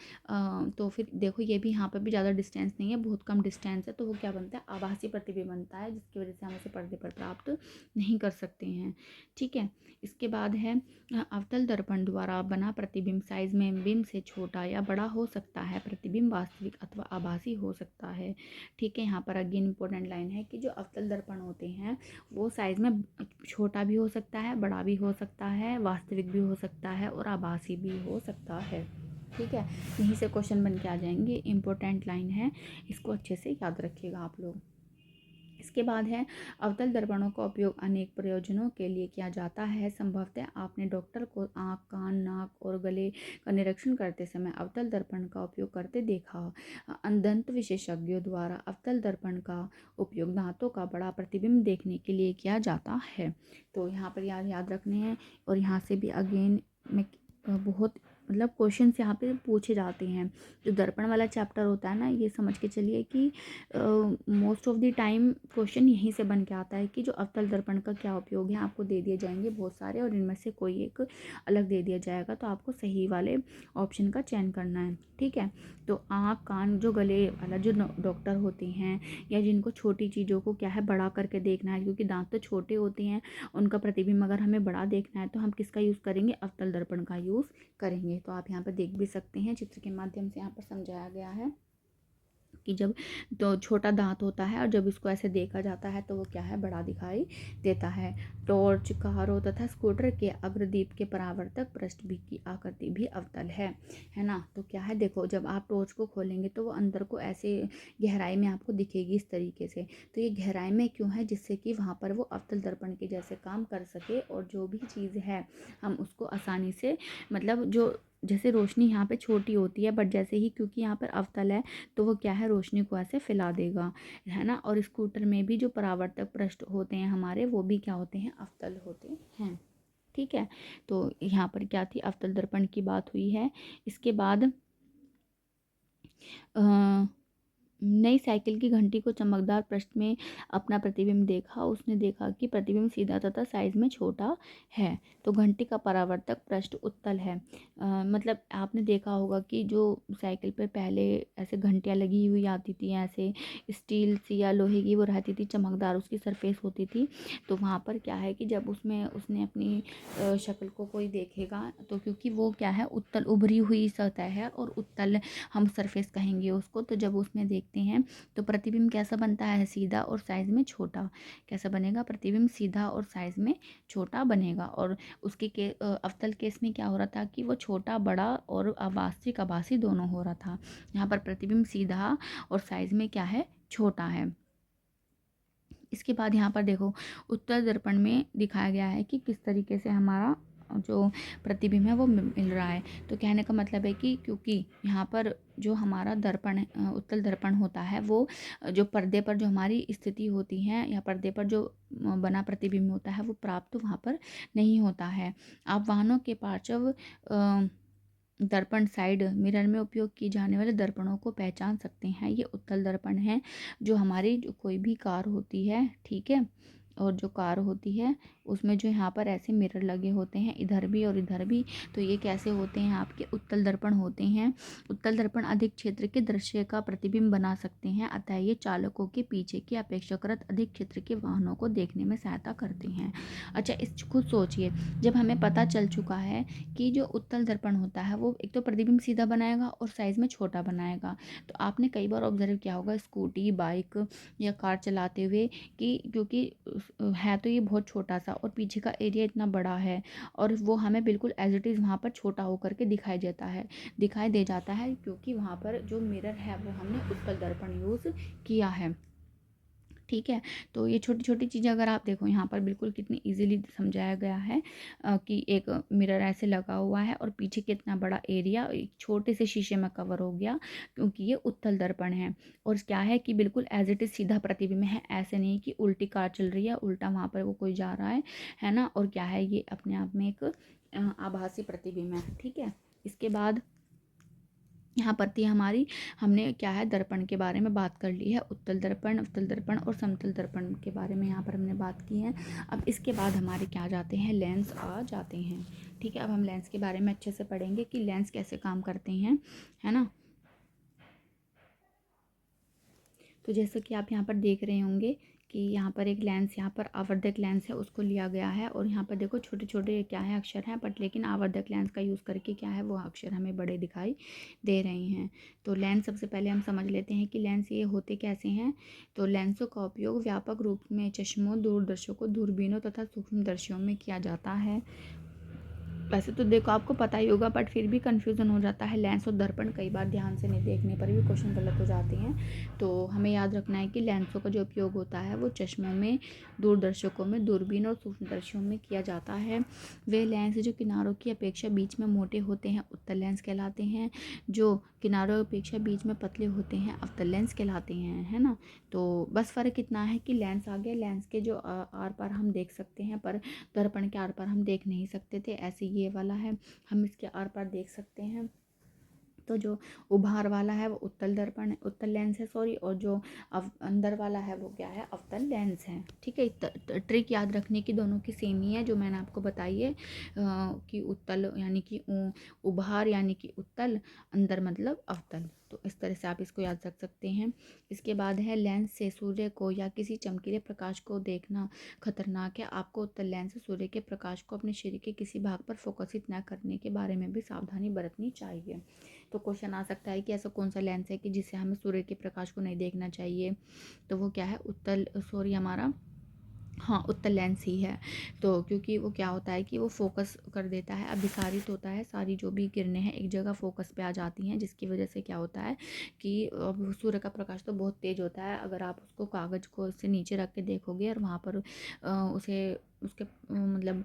तो फिर देखो ये भी यहाँ पर भी ज़्यादा डिस्टेंस नहीं है, बहुत कम डिस्टेंस है, तो वो क्या बनता है, आभासी प्रतिबिंब बनता है, जिसकी वजह से हम उसे पर्दे पर प्राप्त नहीं कर सकते हैं। ठीक है, इसके बाद है अवतल दर्पण द्वारा बना प्रतिबिंब साइज में बिंब से छोटा या बड़ा हो सकता है। प्रतिबिंब वास्तविक अथवा आभासी हो सकता है। ठीक है, यहाँ पर अगेन इंपॉर्टेंट लाइन है कि जो अवतल दर्पण होते हैं वो साइज में छोटा भी हो सकता है, बड़ा भी हो सकता है, वास्तविक भी हो सकता है और आभासी भी हो सकता है। ठीक है, यहीं से क्वेश्चन बन के आ जाएंगे, इंपॉर्टेंट लाइन है, इसको अच्छे से याद रखिएगा आप लोग। इसके बाद है अवतल दर्पणों का उपयोग अनेक प्रयोजनों के लिए किया जाता है। संभवतः आपने डॉक्टर को आँख, कान, नाक और गले का निरीक्षण करते समय अवतल दर्पण का उपयोग करते देखा हो। दंत विशेषज्ञों द्वारा अवतल दर्पण का उपयोग दांतों का बड़ा प्रतिबिंब देखने के लिए किया जाता है। तो यहाँ पर याद रखने हैं, और यहाँ से भी अगेन में बहुत मतलब क्वेश्चन यहाँ पे पूछे जाते हैं। जो दर्पण वाला चैप्टर होता है ना, ये समझ के चलिए कि most of the time question यहीं से बन के आता है कि जो अवतल दर्पण का क्या उपयोग है, आपको दे दिए जाएंगे बहुत सारे, और इनमें से कोई एक अलग दे दिया जाएगा, तो आपको सही वाले ऑप्शन का चयन करना है। ठीक है, तो आँख, कान, जो गले वाला जो डॉक्टर होते हैं या जिनको छोटी चीज़ों को क्या है बड़ा करके देखना है, क्योंकि दांत तो छोटे होते हैं, उनका प्रतिबिंब अगर हमें बड़ा देखना है तो हम किसका यूज़ करेंगे, अवतल दर्पण का यूज़ करेंगे। तो आप यहाँ पर देख भी सकते हैं, चित्र के माध्यम से यहाँ पर समझाया गया है कि जब तो छोटा दांत होता है और जब इसको ऐसे देखा जाता है तो वो क्या है, बड़ा दिखाई देता है। टॉर्च, कारों तथा स्कूटर के अग्रदीप के परावर्तक पृष्ठ भी की आकृति भी अवतल है ना। तो क्या है, देखो जब आप टॉर्च को खोलेंगे तो वो अंदर को ऐसे गहराई में आपको दिखेगी इस तरीके से। तो ये गहराई में क्यों है, जिससे कि वहाँ पर वो अवतल दर्पण के जैसे काम कर सके, और जो भी चीज़ है हम उसको आसानी से, मतलब जो जैसे रोशनी यहाँ पे छोटी होती है, बट जैसे ही क्योंकि यहाँ पर अवतल है तो वो क्या है, रोशनी को ऐसे फैला देगा, है ना। और स्कूटर में भी जो परावर्तक पृष्ठ होते हैं हमारे, वो भी क्या होते हैं, अवतल होते हैं। ठीक है, तो यहाँ पर क्या थी, अवतल दर्पण की बात हुई है। इसके बाद नई साइकिल की घंटी को चमकदार पृष्ठ में अपना प्रतिबिंब देखा। उसने देखा कि प्रतिबिंब सीधा तथा साइज में छोटा है, तो घंटी का परावर्तक पृष्ठ उत्तल है। मतलब आपने देखा होगा कि जो साइकिल पे पहले ऐसे घंटियाँ लगी हुई आती थी, ऐसे स्टील सी या लोहे की वो रहती थी, चमकदार उसकी सरफेस होती थी। तो वहाँ पर क्या है कि जब उसमें उसने अपनी शक्ल को कोई देखेगा, तो क्योंकि वो क्या है, उत्तल उभरी हुई सतह है और उत्तल हम सरफेस कहेंगे उसको, तो जब उसमें देखते हैं तो प्रतिबिंब कैसा बनता है, सीधा और साइज में छोटा। कैसा बनेगा, प्रतिबिंब सीधा और साइज में छोटा बनेगा। और उसके अवतल केस में क्या हो रहा था कि वो छोटा, बड़ा और वास्तविक, आभासी दोनों हो रहा था। यहाँ पर प्रतिबिंब सीधा और साइज में क्या है, छोटा है। इसके बाद यहाँ पर देखो उत्तल दर्पण में दिखाया गया है कि किस तरीके से हमारा जो प्रतिबिंब है वो मिल रहा है। तो कहने का मतलब है कि क्योंकि यहाँ पर जो हमारा दर्पण उत्तल दर्पण होता है, वो जो पर्दे पर जो हमारी स्थिति होती है या पर्दे पर जो बना प्रतिबिंब होता है वो प्राप्त वहाँ पर नहीं होता है। आप वाहनों के पार्श्व दर्पण साइड मिरर में उपयोग किए जाने वाले दर्पणों को पहचान सकते हैं। ये उत्तल दर्पण है, जो हमारी जो कोई भी कार होती है, ठीक है, और जो कार होती है उसमें जो यहाँ पर ऐसे मिरर लगे होते हैं, इधर भी और इधर भी। तो ये कैसे होते हैं? आपके उत्तल दर्पण होते हैं। उत्तल दर्पण अधिक क्षेत्र के दृश्य का प्रतिबिंब बना सकते हैं, अतः ये चालकों के पीछे की अपेक्षाकृत अधिक क्षेत्र के वाहनों को देखने में सहायता करते हैं। अच्छा, इस खुद सोचिए, जब हमें पता चल चुका है कि जो उत्तल दर्पण होता है वो एक तो प्रतिबिंब सीधा बनाएगा और साइज़ में छोटा बनाएगा। तो आपने कई बार ऑब्जर्व किया होगा स्कूटी, बाइक या कार चलाते हुए कि क्योंकि है तो ये बहुत छोटा सा और पीछे का एरिया इतना बड़ा है, और वो हमें बिल्कुल एज इट इज़ वहाँ पर छोटा होकर के दिखाई दे जाता है, क्योंकि वहाँ पर जो मिरर है वो हमने उत्तल दर्पण यूज़ किया है। ठीक है, तो ये छोटी छोटी चीज़ें अगर आप देखो यहाँ पर बिल्कुल कितनी इजीली समझाया गया है कि एक मिरर ऐसे लगा हुआ है और पीछे कितना बड़ा एरिया एक छोटे से शीशे में कवर हो गया, क्योंकि ये उत्तल दर्पण है। और क्या है कि बिल्कुल एज इट इज़ सीधा प्रतिबिंब है, ऐसे नहीं कि उल्टी कार चल रही है, उल्टा वहाँ पर वो कोई जा रहा है ना। और क्या है, ये अपने आप में एक आभासी प्रतिबिंब है। ठीक है, इसके बाद यहाँ पर थी हमारी, हमने क्या है दर्पण के बारे में बात कर ली है, उत्तल दर्पण और समतल दर्पण के बारे में यहाँ पर हमने बात की है। अब इसके बाद हमारे क्या आ जाते हैं, लेंस आ जाते हैं। ठीक है, अब हम लेंस के बारे में अच्छे से पढ़ेंगे कि लेंस कैसे काम करते हैं, है ना। तो जैसे कि आप यहाँ पर देख रहे होंगे कि यहाँ पर एक लेंस, यहाँ पर आवर्धक लेंस है उसको लिया गया है, और यहाँ पर देखो छोटे छोटे क्या है अक्षर हैं, बट लेकिन आवर्धक लेंस का यूज़ करके क्या है वो अक्षर हमें बड़े दिखाई दे रहे हैं। तो लेंस सबसे पहले हम समझ लेते हैं कि लेंस ये होते कैसे हैं। तो लेंसों का उपयोग व्यापक रूप में चश्मों, दूरदर्शकों, दूरबीनों तथा सूक्ष्मदर्शियों में किया जाता है। वैसे तो देखो आपको पता ही होगा, बट फिर भी कन्फ्यूज़न हो जाता है। लेंस और दर्पण कई बार ध्यान से नहीं देखने पर भी क्वेश्चन गलत हो जाते हैं। तो हमें याद रखना है कि लेंसों का जो उपयोग होता है वो चश्मों में, दूरदर्शकों में, दूरबीन और सूक्ष्मदर्शियों में किया जाता है। वे लेंस जो किनारों की अपेक्षा बीच में मोटे होते हैं उत्तल लेंस कहलाते हैं, जो किनारों की अपेक्षा बीच में पतले होते हैं अवतल लेंस कहलाते हैं, है ना। तो बस फ़र्क इतना है कि लेंस आ गया, लेंस के जो आर पार हम देख सकते हैं, पर दर्पण के आर पार हम देख नहीं सकते थे। ऐसे ये वाला है, हम इसके आर पार देख सकते हैं। तो जो उभार वाला है वो उत्तल दर्पण, उत्तल लेंस है सॉरी, और जो अंदर वाला है वो क्या है, अवतल लेंस है। ठीक है, ट्रिक याद रखने की दोनों की सेम ही है जो मैंने आपको बताई है कि उत्तल यानी कि उभार यानी कि उत्तल, अंदर मतलब अवतल। तो इस तरह से आप इसको याद रख सकते हैं। इसके बाद है लेंस से सूर्य को या किसी चमकीले प्रकाश को देखना खतरनाक है। आपको उत्तल लेंस से सूर्य के प्रकाश को अपने शरीर के किसी भाग पर फोकसित न करने के बारे में भी सावधानी बरतनी चाहिए। तो क्वेश्चन आ सकता है कि ऐसा कौन सा लेंस है कि जिससे हमें सूर्य के प्रकाश को नहीं देखना चाहिए। तो वो क्या है, उत्तल सॉरी हमारा, हाँ उत्तल लेंस ही है। तो क्योंकि वो क्या होता है कि वो फोकस कर देता है, अभिसारित होता है, सारी जो भी किरणें हैं एक जगह फोकस पे आ जाती हैं, जिसकी वजह से क्या होता है कि अब सूर्य का प्रकाश तो बहुत तेज़ होता है, अगर आप उसको कागज़ को इससे नीचे रख के देखोगे और वहाँ पर उसे उसके मतलब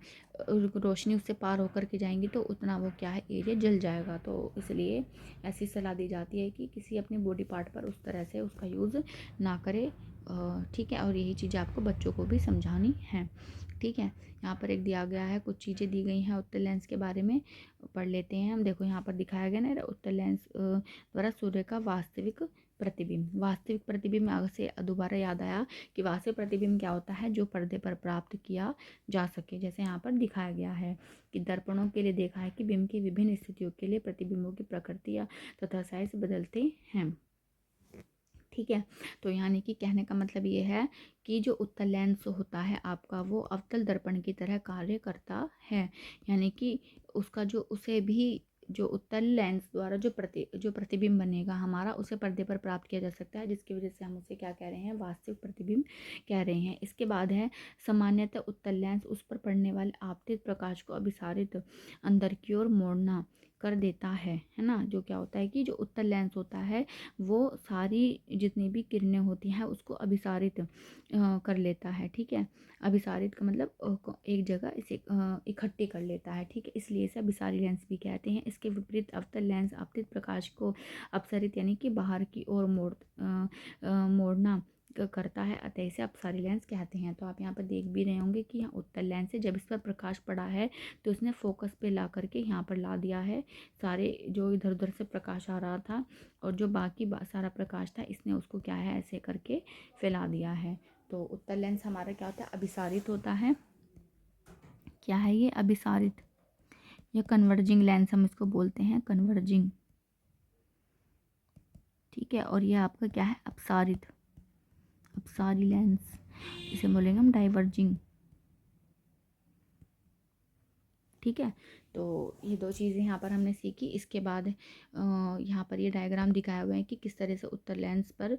रोशनी उससे पार होकर के जाएंगी तो उतना वो क्या है, एरिया जल जाएगा। तो इसलिए ऐसी सलाह दी जाती है कि किसी अपने बॉडी पार्ट पर उस तरह से उसका यूज़ ना करे। ठीक है, और यही चीज़ें आपको बच्चों को भी समझानी है। ठीक है, यहाँ पर एक दिया गया है, कुछ चीज़ें दी गई हैं उत्तल लेंस के बारे में, पढ़ लेते हैं हम। देखो यहाँ पर दिखाया गया ना, उत्तल लेंस द्वारा सूर्य का वास्तविक प्रतिबिंब से दोबारा याद आया कि वास्तविक प्रतिबिंब क्या होता है, जो पर्दे पर प्राप्त किया जा सके। जैसे यहाँ पर दिखाया गया है कि दर्पणों के लिए देखा है कि बिंब की विभिन्न स्थितियों के लिए प्रतिबिंबों की प्रकृति तथा साइज बदलते हैं। ठीक है, तो यानी कि कहने का मतलब ये है कि जो उत्तल लेंस होता है आपका वो अवतल दर्पण की तरह कार्य करता है, यानी कि उसका जो उसे भी जो उत्तल लेंस द्वारा जो प्रतिबिंब बनेगा हमारा, उसे पर्दे पर प्राप्त किया जा सकता है, जिसकी वजह से हम उसे क्या कह रहे हैं, वास्तविक प्रतिबिंब कह रहे हैं। इसके बाद है सामान्यतः उत्तल लेंस उस पर पड़ने वाले आपतित प्रकाश को अभिसारित अंदर की ओर मोड़ना कर देता है ना। जो क्या होता है कि जो उत्तल लेंस होता है वो सारी जितनी भी किरणें होती हैं उसको अभिसारित कर लेता है। ठीक है, अभिसारित का मतलब एक जगह इसे इकट्ठी कर लेता है। ठीक है, इसलिए इसे अभिसारी लेंस भी कहते हैं। इसके विपरीत अवतल लेंस आपतित प्रकाश को अपसरित यानी कि बाहर की ओर मोड़ना करता है, अतः इसे अपसारी लेंस कहते हैं। तो आप यहाँ पर देख भी रहे होंगे कि यहाँ उत्तल लेंस है, जब इस पर प्रकाश पड़ा है तो उसने फोकस पे ला करके यहाँ पर ला दिया है, सारे जो इधर उधर से प्रकाश आ रहा था और जो बाकी सारा प्रकाश था इसने उसको क्या है ऐसे करके फैला दिया है। तो उत्तल लेंस हमारा क्या होता है, अभिसारित होता है। क्या है ये, अभिसारित या कन्वर्जिंग लेंस हम इसको बोलते हैं, कन्वर्जिंग। ठीक है, और ये आपका क्या है, अपसारित, अपसारी लेंस, इसे बोलेंगे हम डाइवर्जिंग। ठीक है, तो ये दो चीज़ें यहाँ पर हमने सीखी। इसके बाद यहाँ पर ये डायग्राम दिखाया हुआ है कि किस तरह से उत्तल लेंस पर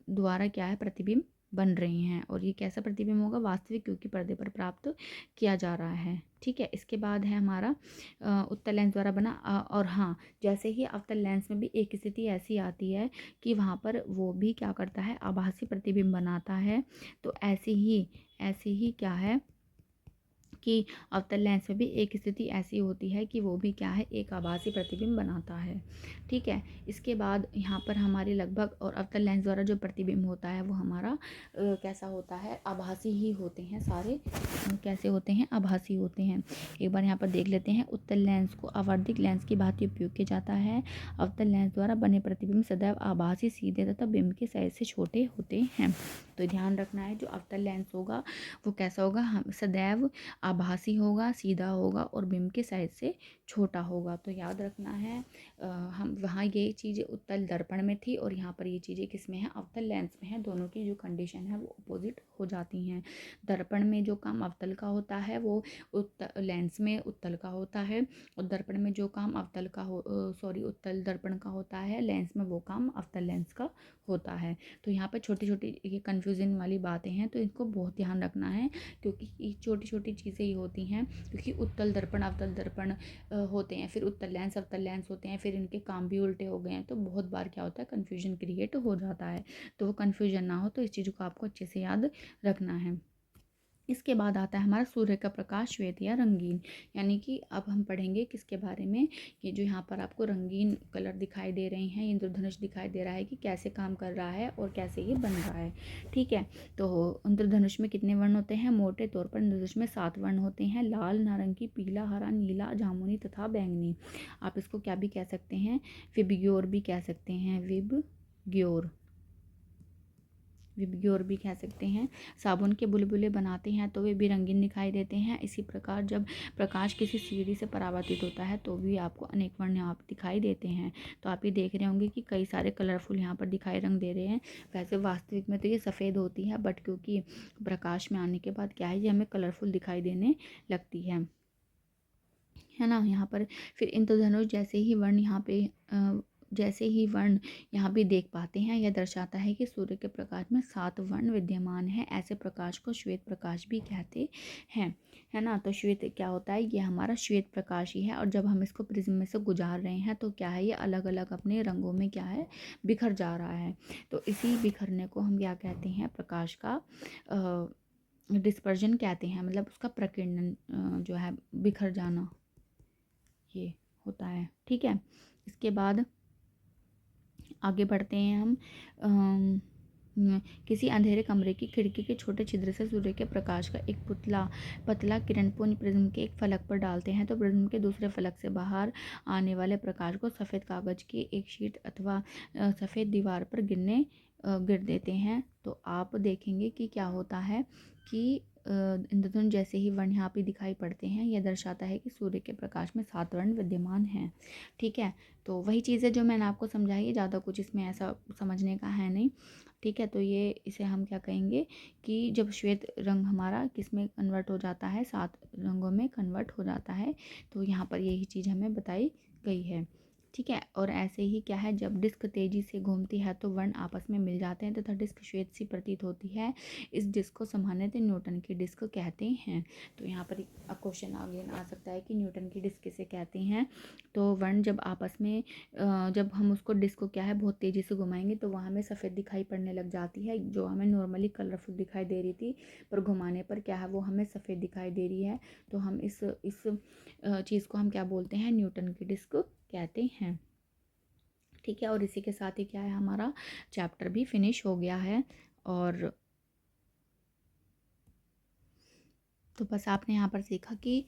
द्वारा क्या है, प्रतिबिंब बन रहे हैं, और ये कैसा प्रतिबिंब होगा, वास्तविक, क्योंकि पर्दे पर प्राप्त किया जा रहा है। ठीक है, इसके बाद है हमारा उत्तल लेंस द्वारा बना और हाँ, जैसे ही अवतल लेंस में भी एक स्थिति ऐसी आती है कि वहाँ पर वो भी क्या करता है, आभासी प्रतिबिंब बनाता है। तो ऐसे ही क्या है कि अवतल लेंस में भी एक स्थिति ऐसी होती है कि वो भी क्या है, एक आभासी प्रतिबिंब बनाता है। ठीक है, इसके बाद यहाँ पर हमारे लगभग और अवतल लेंस द्वारा जो प्रतिबिंब होता है वो हमारा कैसा होता है, आभासी ही होते हैं सारे। कैसे होते हैं, आभासी होते हैं। एक बार यहाँ पर देख लेते हैं, उत्तल लेंस को आवर्धिक लेंस की भांति उपयोग किया जाता है। अवतल लेंस द्वारा बने प्रतिबिंब सदैव आभासी, सीधे तथा बिंब के साइज से छोटे होते हैं। तो ध्यान रखना है, जो अवतल लेंस होगा वो कैसा होगा, हम सदैव आभासी होगा, सीधा होगा और बिंब के साइज से छोटा होगा। तो याद रखना है, हम वहाँ ये चीज़ें उत्तल दर्पण में थी और यहाँ पर ये चीज़ें किस में है, अवतल लेंस में है। दोनों की जो कंडीशन है वो अपोजिट हो जाती हैं। दर्पण में जो काम अवतल का होता है वो लेंस में उत्तल का होता है, और दर्पण में जो काम अवतल का उत्तल दर्पण का होता है, लेंस में वो काम अवतल लेंस का होता है। तो यहाँ पर छोटी छोटी ये कन्फ्यूजन वाली बातें हैं, तो इनको बहुत ध्यान रखना है, क्योंकि ये छोटी छोटी चीज़ें ही होती हैं। क्योंकि उत्तल दर्पण अवतल दर्पण होते हैं, फिर उत्तल लेंस अवतल लेंस होते हैं, फिर इनके काम भी उल्टे हो गए हैं, तो बहुत बार क्या होता है, कन्फ्यूजन क्रिएट हो जाता है। तो वो कन्फ्यूजन ना हो, तो इस चीज़ को आपको अच्छे से याद रखना है। इसके बाद आता है हमारा सूर्य का प्रकाश श्वेत या रंगीन, यानी कि अब हम पढ़ेंगे किसके बारे में, ये जो यहाँ पर आपको रंगीन कलर दिखाई दे रहे हैं, इंद्रधनुष दिखाई दे रहा है कि कैसे काम कर रहा है और कैसे ये बन रहा है। ठीक है, तो इंद्रधनुष में कितने वर्ण होते हैं, मोटे तौर पर इंद्रधनुष में 7 वर्ण होते हैं, लाल, नारंगी, पीला, हरा, नीला, जामुनी तथा बैंगनी। आप इसको क्या भी कह सकते हैं, विबग्योर भी कह सकते हैं, विबग्योर, विबग्योर भी कह सकते हैं। साबुन के बुलबुले बनाते हैं तो वे भी रंगीन दिखाई देते हैं। इसी प्रकार जब प्रकाश किसी सीढ़ी से परावर्तित होता है तो भी आपको अनेक वर्ण यहाँ पर दिखाई देते हैं। तो आप ये देख रहे होंगे कि कई सारे कलरफुल यहाँ पर दिखाई रंग दे रहे हैं। वैसे वास्तविक में तो ये सफ़ेद होती है, बट क्योंकि प्रकाश में आने के बाद क्या है, ये हमें कलरफुल दिखाई देने लगती है ना। यहाँ पर फिर इंद्रधनुष जैसे ही वर्ण यहाँ भी देख पाते हैं, यह दर्शाता है कि सूर्य के प्रकाश में 7 वर्ण विद्यमान हैं। ऐसे प्रकाश को श्वेत प्रकाश भी कहते हैं, है ना। तो श्वेत क्या होता है, ये हमारा श्वेत प्रकाश ही है, और जब हम इसको प्रिज्म में से गुजार रहे हैं तो क्या है, ये अलग अलग अपने रंगों में क्या है, बिखर जा रहा है। तो इसी बिखरने को हम क्या कहते हैं, प्रकाश का डिस्पर्जन कहते हैं, मतलब उसका प्रकीर्णन जो है, बिखर जाना, ये होता है। ठीक है, इसके बाद आगे बढ़ते हैं हम। किसी अंधेरे कमरे की खिड़की के छोटे छिद्र से सूर्य के प्रकाश का एक पतला किरण पुंज प्रिज्म के एक फलक पर डालते हैं तो प्रिज्म के दूसरे फलक से बाहर आने वाले प्रकाश को सफ़ेद कागज की एक शीट अथवा सफ़ेद दीवार पर गिर देते हैं। तो आप देखेंगे कि क्या होता है कि इंद्रधनुष जैसे ही वर्ण यहाँ पे दिखाई पड़ते हैं, यह दर्शाता है कि सूर्य के प्रकाश में 7 वर्ण विद्यमान हैं। ठीक है, तो वही चीज़ है जो मैंने आपको समझाई है, ज़्यादा कुछ इसमें ऐसा समझने का है नहीं। ठीक है, तो इसे हम क्या कहेंगे कि जब श्वेत रंग हमारा किस में कन्वर्ट हो जाता है, 7 रंगों में कन्वर्ट हो जाता है। तो यहाँ पर यही चीज़ हमें बताई गई है। ठीक है, और ऐसे ही क्या है, जब डिस्क तेजी से घूमती है तो वर्ण आपस में मिल जाते हैं तथा डिस्क श्वेत सी प्रतीत होती है। इस डिस्क को सामान्यतः न्यूटन की डिस्क कहते हैं। तो यहाँ पर क्वेश्चन आगे आ सकता है कि न्यूटन की डिस्क किसे कहते हैं। तो वर्ण जब आपस में जब हम उसको डिस्क को क्या है, बहुत तेज़ी से घुमाएंगे तो वहाँ हमें सफ़ेद दिखाई पड़ने लग जाती है, जो हमें नॉर्मली कलरफुल दिखाई दे रही थी, पर घुमाने पर क्या है, वो हमें सफ़ेद दिखाई दे रही है। तो हम इस चीज़ को हम क्या बोलते हैं, न्यूटन की डिस्क कहते हैं। ठीक है, और इसी के साथ ही क्या है, हमारा चैप्टर भी फिनिश हो गया है। और तो बस आपने यहाँ पर सीखा कि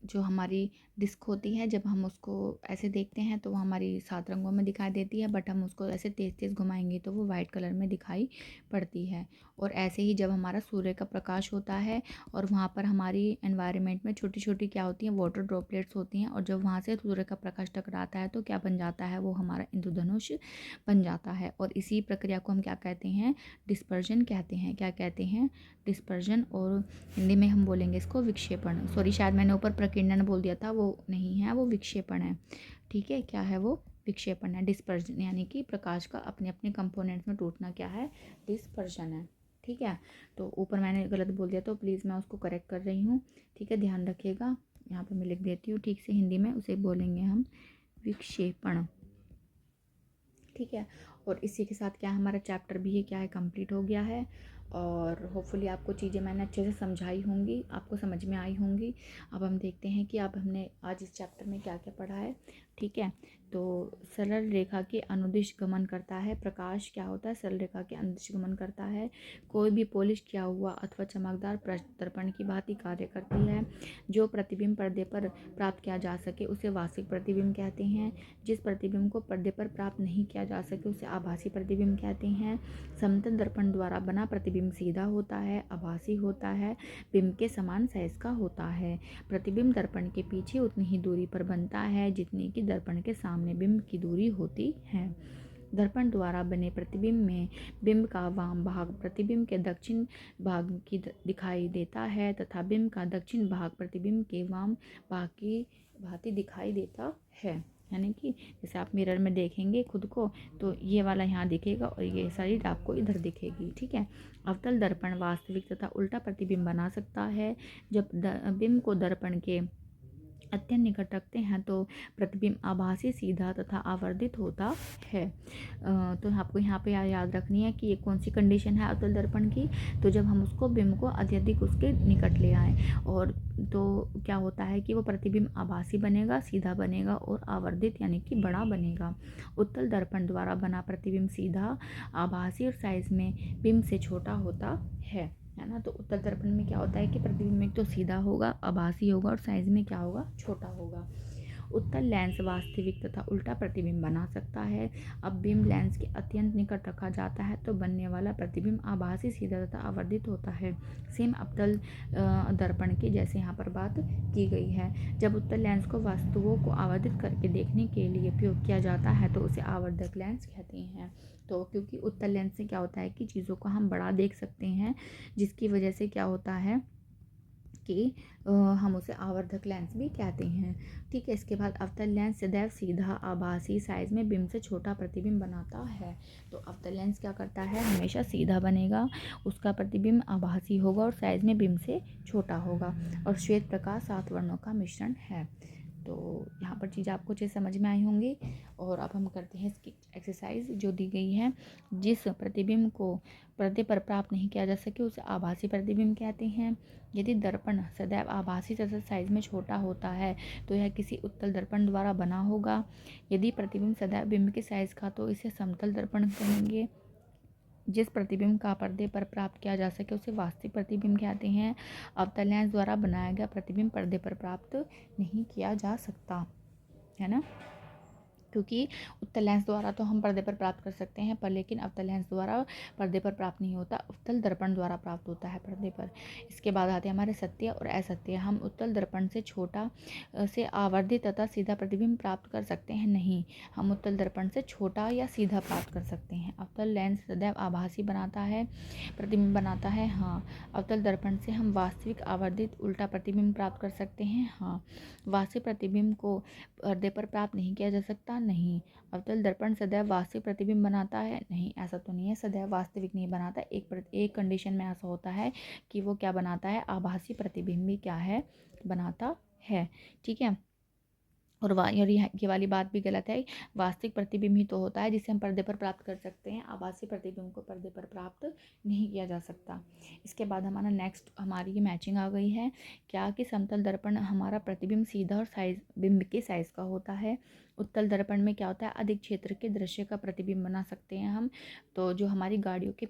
जो हमारी डिस्क होती है, जब हम उसको ऐसे देखते हैं तो वो हमारी 7 रंगों में दिखाई देती है, बट हम उसको ऐसे तेज़-तेज़ घुमाएँगे तो वो वाइट कलर में दिखाई पड़ती है। और ऐसे ही जब हमारा सूर्य का प्रकाश होता है और वहाँ पर हमारी एनवायरनमेंट में छोटी-छोटी क्या होती हैं, वाटर ड्रॉपलेट्स होती हैं, और जब वहाँ से सूर्य का प्रकाश टकराता है तो क्या बन जाता है, वो हमारा इंद्रधनुष बन जाता है। और इसी प्रक्रिया को हम क्या कहते हैं, डिस्पर्जन कहते हैं। क्या कहते हैं, डिस्पर्जन। और हिंदी में हम बोलेंगे इसको विक्षेपण। सॉरी, शायद मैंने ऊपर प्रकीर्णन बोल दिया था, वो नहीं है, वो विक्षेपण है। ठीक है, क्या है वो, विक्षेपण है। डिस्पर्जन यानी कि प्रकाश का अपने अपने कंपोनेंट्स में टूटना क्या है, डिस्पर्जन है। ठीक है, तो ऊपर मैंने गलत बोल दिया तो प्लीज़ मैं उसको करेक्ट कर रही हूँ। ठीक है, ध्यान रखिएगा। यहाँ पे मैं लिख देती हूँ ठीक से, हिंदी में उसे बोलेंगे हम विक्षेपण। ठीक है, और इसी के साथ क्या हमारा चैप्टर भी है, क्या है, कंप्लीट हो गया है। और होपफुली आपको चीज़ें मैंने अच्छे से समझाई होंगी, आपको समझ में आई होंगी। अब हम देखते हैं कि अब हमने आज इस चैप्टर में क्या क्या पढ़ा है। ठीक है, तो सरल रेखा के अनुदिश गमन करता है प्रकाश। क्या होता है, सरल रेखा के अनुदिश गमन करता है। कोई भी पॉलिश किया हुआ अथवा चमकदार दर्पण की भांति कार्य करती है। जो प्रतिबिंब पर्दे पर प्राप्त किया जा सके उसे वास्तविक प्रतिबिंब कहते हैं। जिस प्रतिबिंब को पर्दे पर प्राप्त नहीं किया जा सके उसे आभासी प्रतिबिंब कहते हैं। समतल दर्पण द्वारा बना प्रतिबिंब सीधा होता है, आभासी होता है, बिंब के समान साइज का होता है। प्रतिबिंब दर्पण के पीछे उतनी ही दूरी पर बनता है जितनी कि दर्पण के सामने बिंब की दूरी होती है। दर्पण द्वारा बने प्रतिबिंब में बिंब का वाम भाग प्रतिबिंब के दक्षिण भाग की दिखाई देता है तथा बिंब का दक्षिण भाग प्रतिबिंब के वाम भाग की भांति दिखाई देता है। यानी कि जैसे आप मिरर में देखेंगे खुद को तो ये वाला यहाँ दिखेगा और ये साइड आपको इधर दिखेगी। ठीक है, अवतल दर्पण वास्तविक तथा उल्टा प्रतिबिंब बना सकता है। जब बिंब को दर्पण के अत्यंत निकट रखते हैं तो प्रतिबिंब आभासी, सीधा तथा आवर्धित होता है। तो आपको यहाँ पे याद रखनी है कि ये कौन सी कंडीशन है अवतल दर्पण की। तो जब हम उसको बिंब को अत्यधिक उसके निकट ले आए और तो क्या होता है कि वो प्रतिबिंब आभासी बनेगा, सीधा बनेगा और आवर्धित यानी कि बड़ा बनेगा। उत्तल दर्पण द्वारा बना प्रतिबिंब सीधा, आभासी और साइज में बिंब से छोटा होता है ना। तो उत्तल दर्पण में क्या होता है कि प्रतिबिंब में तो सीधा होगा, आभासी होगा और साइज में क्या होगा, छोटा होगा। उत्तल लेंस वास्तविक तथा उल्टा प्रतिबिंब बना सकता है। अब बिंब लेंस के अत्यंत निकट रखा जाता है तो बनने वाला प्रतिबिंब आभासी, सीधा तथा आवर्धित होता है। सेम अवतल दर्पण की जैसे यहाँ पर बात की गई है। जब उत्तल लेंस को वस्तुओं को आवर्धित करके देखने के लिए उपयोग किया जाता है तो उसे आवर्धक लेंस कहते हैं। तो क्योंकि उत्तल लेंस से क्या होता है कि चीज़ों को हम बड़ा देख सकते हैं, जिसकी वजह से क्या होता है कि हम उसे आवर्धक लेंस भी कहते हैं। ठीक है, इसके बाद अवतल लेंस सदैव सीधा, आभासी, साइज में बिंब से छोटा प्रतिबिंब बनाता है। तो अवतल लेंस क्या करता है, हमेशा सीधा बनेगा, उसका प्रतिबिंब आभासी होगा और साइज में बिंब से छोटा होगा। और श्वेत प्रकाश 7 वर्णों का मिश्रण है। तो यहाँ पर चीज़ आपको अच्छे समझ में आई होंगी। और अब हम करते हैं इसकी एक्सरसाइज जो दी गई है। जिस प्रतिबिंब को पर्दे पर प्राप्त नहीं किया जा सके उसे आभासी प्रतिबिंब कहते हैं। यदि दर्पण सदैव आभासी तथा साइज में छोटा होता है तो यह किसी उत्तल दर्पण द्वारा बना होगा। यदि प्रतिबिंब सदैव बिंब के साइज का तो इसे समतल दर्पण कहेंगे। जिस प्रतिबिंब का पर्दे पर प्राप्त किया जा सके उसे वास्तविक प्रतिबिंब कहते हैं। अवतल लेंस द्वारा बनाया गया प्रतिबिंब पर्दे पर प्राप्त नहीं किया जा सकता, है ना। क्योंकि उत्तल लेंस द्वारा तो हम पर्दे पर प्राप्त कर सकते हैं, पर लेकिन अवतल लेंस द्वारा पर्दे पर प्राप्त नहीं होता, उत्तल दर्पण द्वारा प्राप्त होता है पर्दे पर। इसके बाद आते हैं हमारे सत्य और असत्य। हम उत्तल दर्पण से छोटा से आवर्धित तथा सीधा प्रतिबिंब प्राप्त कर सकते हैं, नहीं, हम उत्तल दर्पण से छोटा या सीधा प्राप्त कर सकते हैं। अवतल लेंस सदैव आभासी बनाता है, प्रतिबिंब बनाता है, हाँ। अवतल दर्पण से हम वास्तविक, आवर्धित, उल्टा प्रतिबिंब प्राप्त कर सकते हैं, हाँ। वास्तविक प्रतिबिंब को पर्दे पर प्राप्त नहीं किया जा सकता, नहीं। अवतल दर्पण सदैव वास्तविक प्रतिबिंब बनाता है, नहीं, ऐसा तो नहीं है, सदैव वास्तविक नहीं बनाता। एक कंडीशन में ऐसा होता है कि वो क्या बनाता है, आभासी प्रतिबिंब भी क्या है, बनाता है। ठीक है, और ये वाली बात भी गलत है। वास्तविक प्रतिबिंब ही तो होता है जिसे हम पर्दे पर प्राप्त कर सकते हैं, आभासी प्रतिबिंब को पर्दे पर प्राप्त नहीं किया जा सकता। इसके बाद हमारा नेक्स्ट हमारी ये मैचिंग आ गई है। क्या कि समतल दर्पण हमारा प्रतिबिंब सीधा और साइज बिंब के साइज का होता है। उत्तल दर्पण में क्या होता है, अधिक क्षेत्र के दृश्य का प्रतिबिंब बना सकते हैं हम। तो जो हमारी गाड़ियों के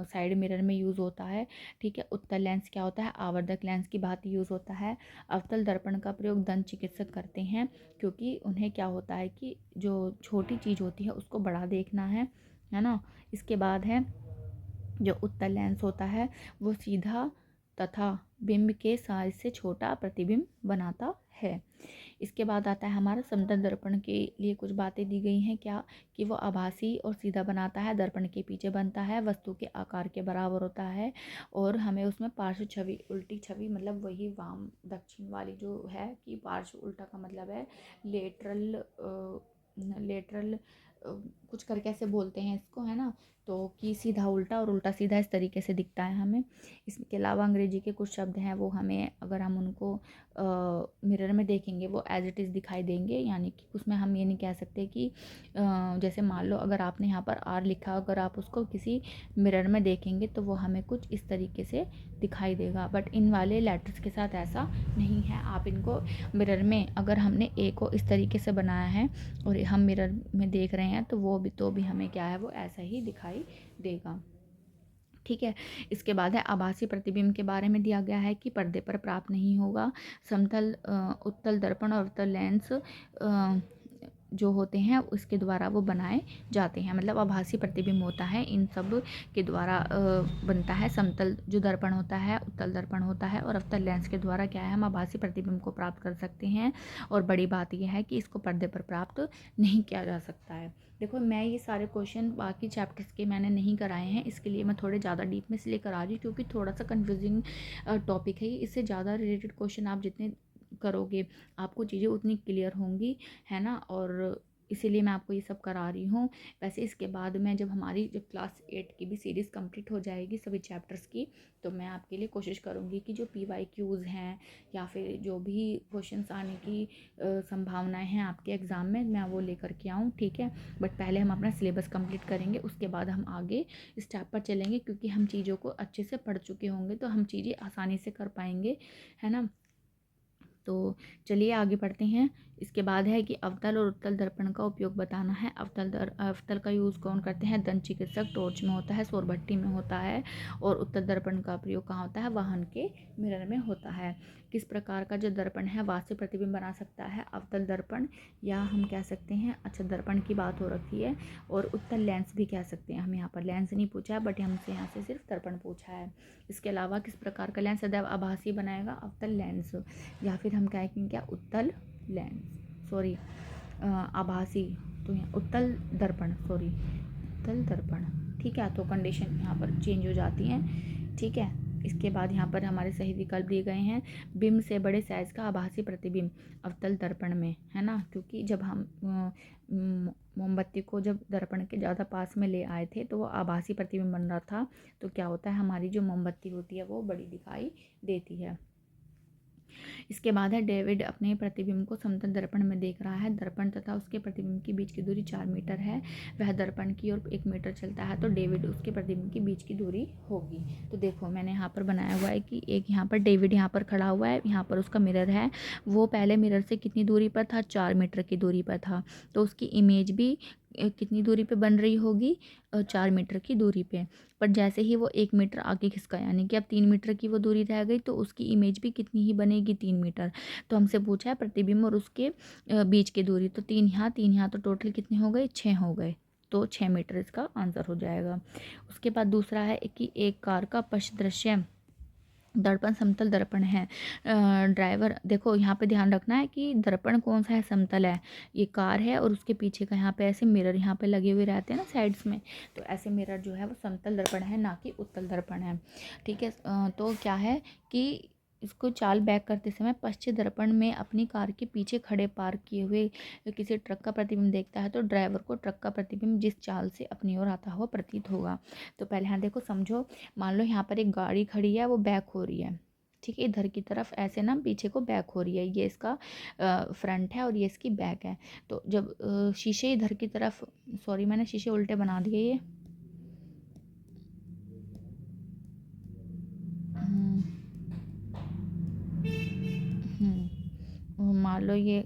साइड मिरर में यूज़ होता है, ठीक है। उत्तल लेंस क्या होता है, आवर्धक लेंस की भांति यूज़ होता है। अवतल दर्पण का प्रयोग दंत चिकित्सक करते हैं, क्योंकि उन्हें क्या होता है कि जो छोटी चीज़ होती है उसको बड़ा देखना है ना। इसके बाद है जो उत्तल लेंस होता है वो सीधा तथा बिंब के साइज से छोटा प्रतिबिंब बनाता है। इसके बाद आता है हमारा समतल दर्पण के लिए कुछ बातें दी गई हैं, क्या कि वो आभासी और सीधा बनाता है, दर्पण के पीछे बनता है, वस्तु के आकार के बराबर होता है, और हमें उसमें पार्श्व छवि, उल्टी छवि, मतलब वही वाम दक्षिण वाली जो है कि पार्श्व उल्टा का मतलब है लेटरल, लेटरल कुछ करके ऐसे बोलते हैं इसको, है ना। तो कि सीधा उल्टा और उल्टा सीधा इस तरीके से दिखता है हमें। इसके अलावा अंग्रेजी के कुछ शब्द हैं वो हमें, अगर हम उनको मिरर में देखेंगे वो एज इट इज़ दिखाई देंगे, यानी कि उसमें हम ये नहीं कह सकते कि जैसे मान लो अगर आपने यहाँ पर आर लिखा, अगर आप उसको किसी मिरर में देखेंगे तो वो हमें कुछ इस तरीके से दिखाई देगा, बट इन वाले लेटर्स के साथ ऐसा नहीं है। आप इनको मिरर में, अगर हमने ए को इस तरीके से बनाया है और हम मिरर में देख रहे हैं तो वो भी हमें क्या है, वो ऐसा ही दिखाई देगा, ठीक है। इसके बाद है आभासी प्रतिबिंब के बारे में दिया गया है कि पर्दे पर प्राप्त नहीं होगा। समतल उत्तल दर्पण और उत्तल लेंस जो होते हैं उसके द्वारा वो बनाए जाते हैं, मतलब आभासी प्रतिबिंब होता है इन सब के द्वारा बनता है। समतल जो दर्पण होता है, उत्तल दर्पण होता है, और अवतल लेंस के द्वारा क्या है, हम आभासी प्रतिबिंब को प्राप्त कर सकते हैं। और बड़ी बात यह है कि इसको पर्दे पर प्राप्त नहीं किया जा सकता है। देखो मैं ये सारे क्वेश्चन बाकी चैप्टर्स के मैंने नहीं कराए हैं, इसके लिए मैं थोड़े ज़्यादा डीप में इसलिए करा रही हूँ क्योंकि थोड़ा सा कन्फ्यूजिंग टॉपिक है। इससे ज़्यादा रिलेटेड क्वेश्चन आप जितने करोगे आपको चीज़ें उतनी क्लियर होंगी, है ना। और इसीलिए मैं आपको ये सब करा रही हूँ। वैसे इसके बाद में जब हमारी जब क्लास 8 की भी सीरीज़ कंप्लीट हो जाएगी सभी चैप्टर्स की, तो मैं आपके लिए कोशिश करूँगी कि जो PYQs हैं या फिर जो भी क्वेश्चंस आने की संभावनाएं हैं आपके एग्ज़ाम में, मैं वो लेकर के आऊँ, ठीक है। बट पहले हम अपना सिलेबस कंप्लीट करेंगे, उसके बाद हम आगे स्टेप पर चलेंगे, क्योंकि हम चीज़ों को अच्छे से पढ़ चुके होंगे तो हम चीज़ें आसानी से कर पाएंगे, है ना। तो चलिए आगे बढ़ते हैं। इसके बाद है कि अवतल और उत्तल दर्पण का उपयोग बताना है। अवतल का यूज़ कौन करते हैं, दंत चिकित्सक, टॉर्च में होता है, सौरभट्टी में होता है। और उत्तल दर्पण का प्रयोग कहाँ होता है, वाहन के मिरर में होता है। किस प्रकार का जो दर्पण है वास्तव प्रतिबिंब बना सकता है, अवतल दर्पण, या हम कह सकते हैं, अच्छा दर्पण की बात हो रखी है, और उत्तल लेंस भी कह सकते हैं। हम यहाँ पर लेंस नहीं पूछा है, बट हमसे यहाँ से सिर्फ दर्पण पूछा है। इसके अलावा किस प्रकार का लेंस सदैव आभासी बनाएगा, अवतल लेंस, या फिर हम कहेंगे क्या, उत्तल लेंस, सॉरी आभासी, तो यहाँ उत्तल दर्पण, सॉरी उत्तल दर्पण, ठीक है। तो कंडीशन यहाँ पर चेंज हो जाती है, ठीक है। इसके बाद यहाँ पर हमारे सही विकल्प दिए गए हैं। बिंब से बड़े साइज का आभासी प्रतिबिंब अवतल दर्पण में, है ना, क्योंकि जब हम मोमबत्ती को जब दर्पण के ज़्यादा पास में ले आए थे तो वो आभासी प्रतिबिंब बन रहा था, तो क्या होता है, हमारी जो मोमबत्ती होती है वो बड़ी दिखाई देती है। इसके बाद है डेविड अपने प्रतिबिंब को समतल दर्पण में देख रहा है। दर्पण तथा उसके प्रतिबिंब के बीच की दूरी 4 मीटर है। वह दर्पण की ओर 1 मीटर चलता है तो डेविड उसके प्रतिबिंब के बीच की दूरी होगी। तो देखो मैंने यहाँ पर बनाया हुआ है कि एक यहाँ पर डेविड यहाँ पर खड़ा हुआ है, यहाँ पर उसका मिरर है, वो पहले मिरर से कितनी दूरी पर था, 4 मीटर की दूरी पर था, तो उसकी इमेज भी कितनी दूरी पे बन रही होगी, 4 मीटर की दूरी पे। पर जैसे ही वो 1 मीटर आगे खिसका, यानी कि अब 3 मीटर की वो दूरी रह गई, तो उसकी इमेज भी कितनी ही बनेगी, 3 मीटर। तो हमसे पूछा है प्रतिबिंब और उसके बीच की दूरी, तो 3 यहाँ तो टोटल कितने हो गए, 6 हो गए, तो 6 मीटर इसका आंसर हो जाएगा। उसके बाद दूसरा है कि एक कार का पश्च दृश्य दर्पण समतल दर्पण है। ड्राइवर, देखो यहाँ पे ध्यान रखना है कि दर्पण कौन सा है, समतल है, ये कार है, और उसके पीछे का यहाँ पे ऐसे मिरर यहाँ पे लगे हुए रहते हैं ना साइड्स में, तो ऐसे मिरर जो है वो समतल दर्पण है, ना कि उत्तल दर्पण है, ठीक है। तो क्या है कि इसको चाल बैक करते समय पश्चिम दर्पण में अपनी कार के पीछे खड़े पार्क किए हुए किसी ट्रक का प्रतिबिंब देखता है तो ड्राइवर को ट्रक का प्रतिबिंब जिस चाल से अपनी ओर आता हुआ प्रतीत होगा। तो पहले यहाँ देखो समझो, मान लो यहाँ पर एक गाड़ी खड़ी है, वो बैक हो रही है, ठीक है, इधर की तरफ ऐसे ना पीछे को बैक हो रही है, ये इसका फ्रंट है और ये इसकी बैक है। तो जब शीशे इधर की तरफ, सॉरी मैंने शीशे उल्टे बना दिए ये, मान लो ये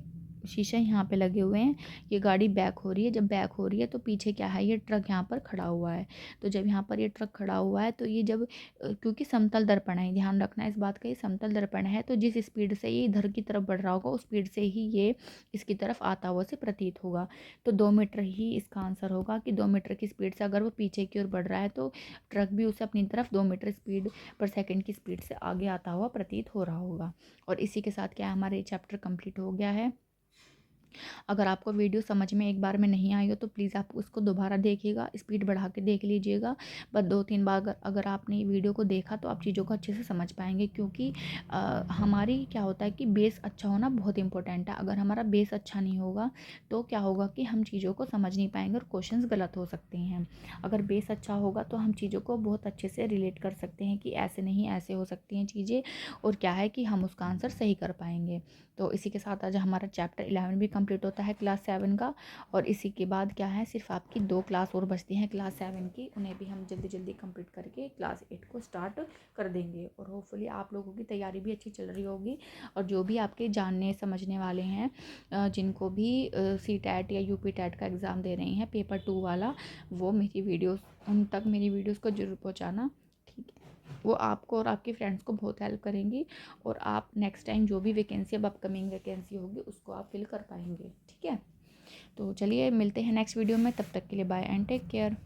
शीशे यहाँ पे लगे हुए हैं। ये गाड़ी बैक हो रही है। जब बैक हो रही है तो पीछे क्या है, ये ट्रक यहाँ पर खड़ा हुआ है। तो जब यहाँ पर ये ट्रक खड़ा हुआ है तो ये जब क्योंकि समतल दर्पण है, ध्यान रखना इस बात का, ये समतल दर्पण है, तो जिस स्पीड से ये इधर की तरफ बढ़ रहा होगा उस स्पीड से ही ये इसकी तरफ आता हुआ से प्रतीत होगा। तो 2 मीटर ही इसका आंसर होगा कि 2 मीटर की स्पीड से अगर वो पीछे की ओर बढ़ रहा है तो ट्रक भी उसे अपनी तरफ 2 मीटर स्पीड पर सेकंड की स्पीड से आगे आता हुआ प्रतीत हो रहा होगा। और इसी के साथ क्या हमारा ये चैप्टर कंप्लीट हो गया है। अगर आपको वीडियो समझ में एक बार में नहीं आई हो तो प्लीज़ आप उसको दोबारा देखिएगा, स्पीड बढ़ा के देख लीजिएगा। बस 2-3 बार अगर आपने ये वीडियो को देखा तो आप चीज़ों को अच्छे से समझ पाएंगे, क्योंकि हमारी क्या होता है कि बेस अच्छा होना बहुत इंपॉर्टेंट है। अगर हमारा बेस अच्छा नहीं होगा तो क्या होगा कि हम चीज़ों को समझ नहीं पाएंगे और क्वेश्चंस गलत हो सकते हैं। अगर बेस अच्छा होगा तो हम चीज़ों को बहुत अच्छे से रिलेट कर सकते हैं कि ऐसे नहीं ऐसे हो सकती हैं चीज़ें, और क्या है कि हम उसका आंसर सही कर पाएंगे। तो इसी के साथ आज हमारा चैप्टर 11 भी कंप्लीट होता है क्लास 7 का। और इसी के बाद क्या है, सिर्फ आपकी 2 क्लास और बचती हैं क्लास 7 की, उन्हें भी हम जल्दी जल्दी कंप्लीट करके क्लास 8 को स्टार्ट कर देंगे। और होपफुली आप लोगों की तैयारी भी अच्छी चल रही होगी। और जो भी आपके जानने समझने वाले हैं, जिनको भी CTET या UP TET का एग्ज़ाम दे रहे हैं पेपर 2 वाला, वो मेरी वीडियोस उन तक मेरी वीडियोस को ज़रूर पहुँचाना, ठीक है। वो आपको और आपके फ्रेंड्स को बहुत हेल्प करेंगी, और आप नेक्स्ट टाइम जो भी वैकेंसी, अब अपकमिंग वैकेंसी होगी, उसको आप फिल कर पाएंगे, ठीक है। तो चलिए मिलते हैं नेक्स्ट वीडियो में, तब तक के लिए बाय एंड टेक केयर।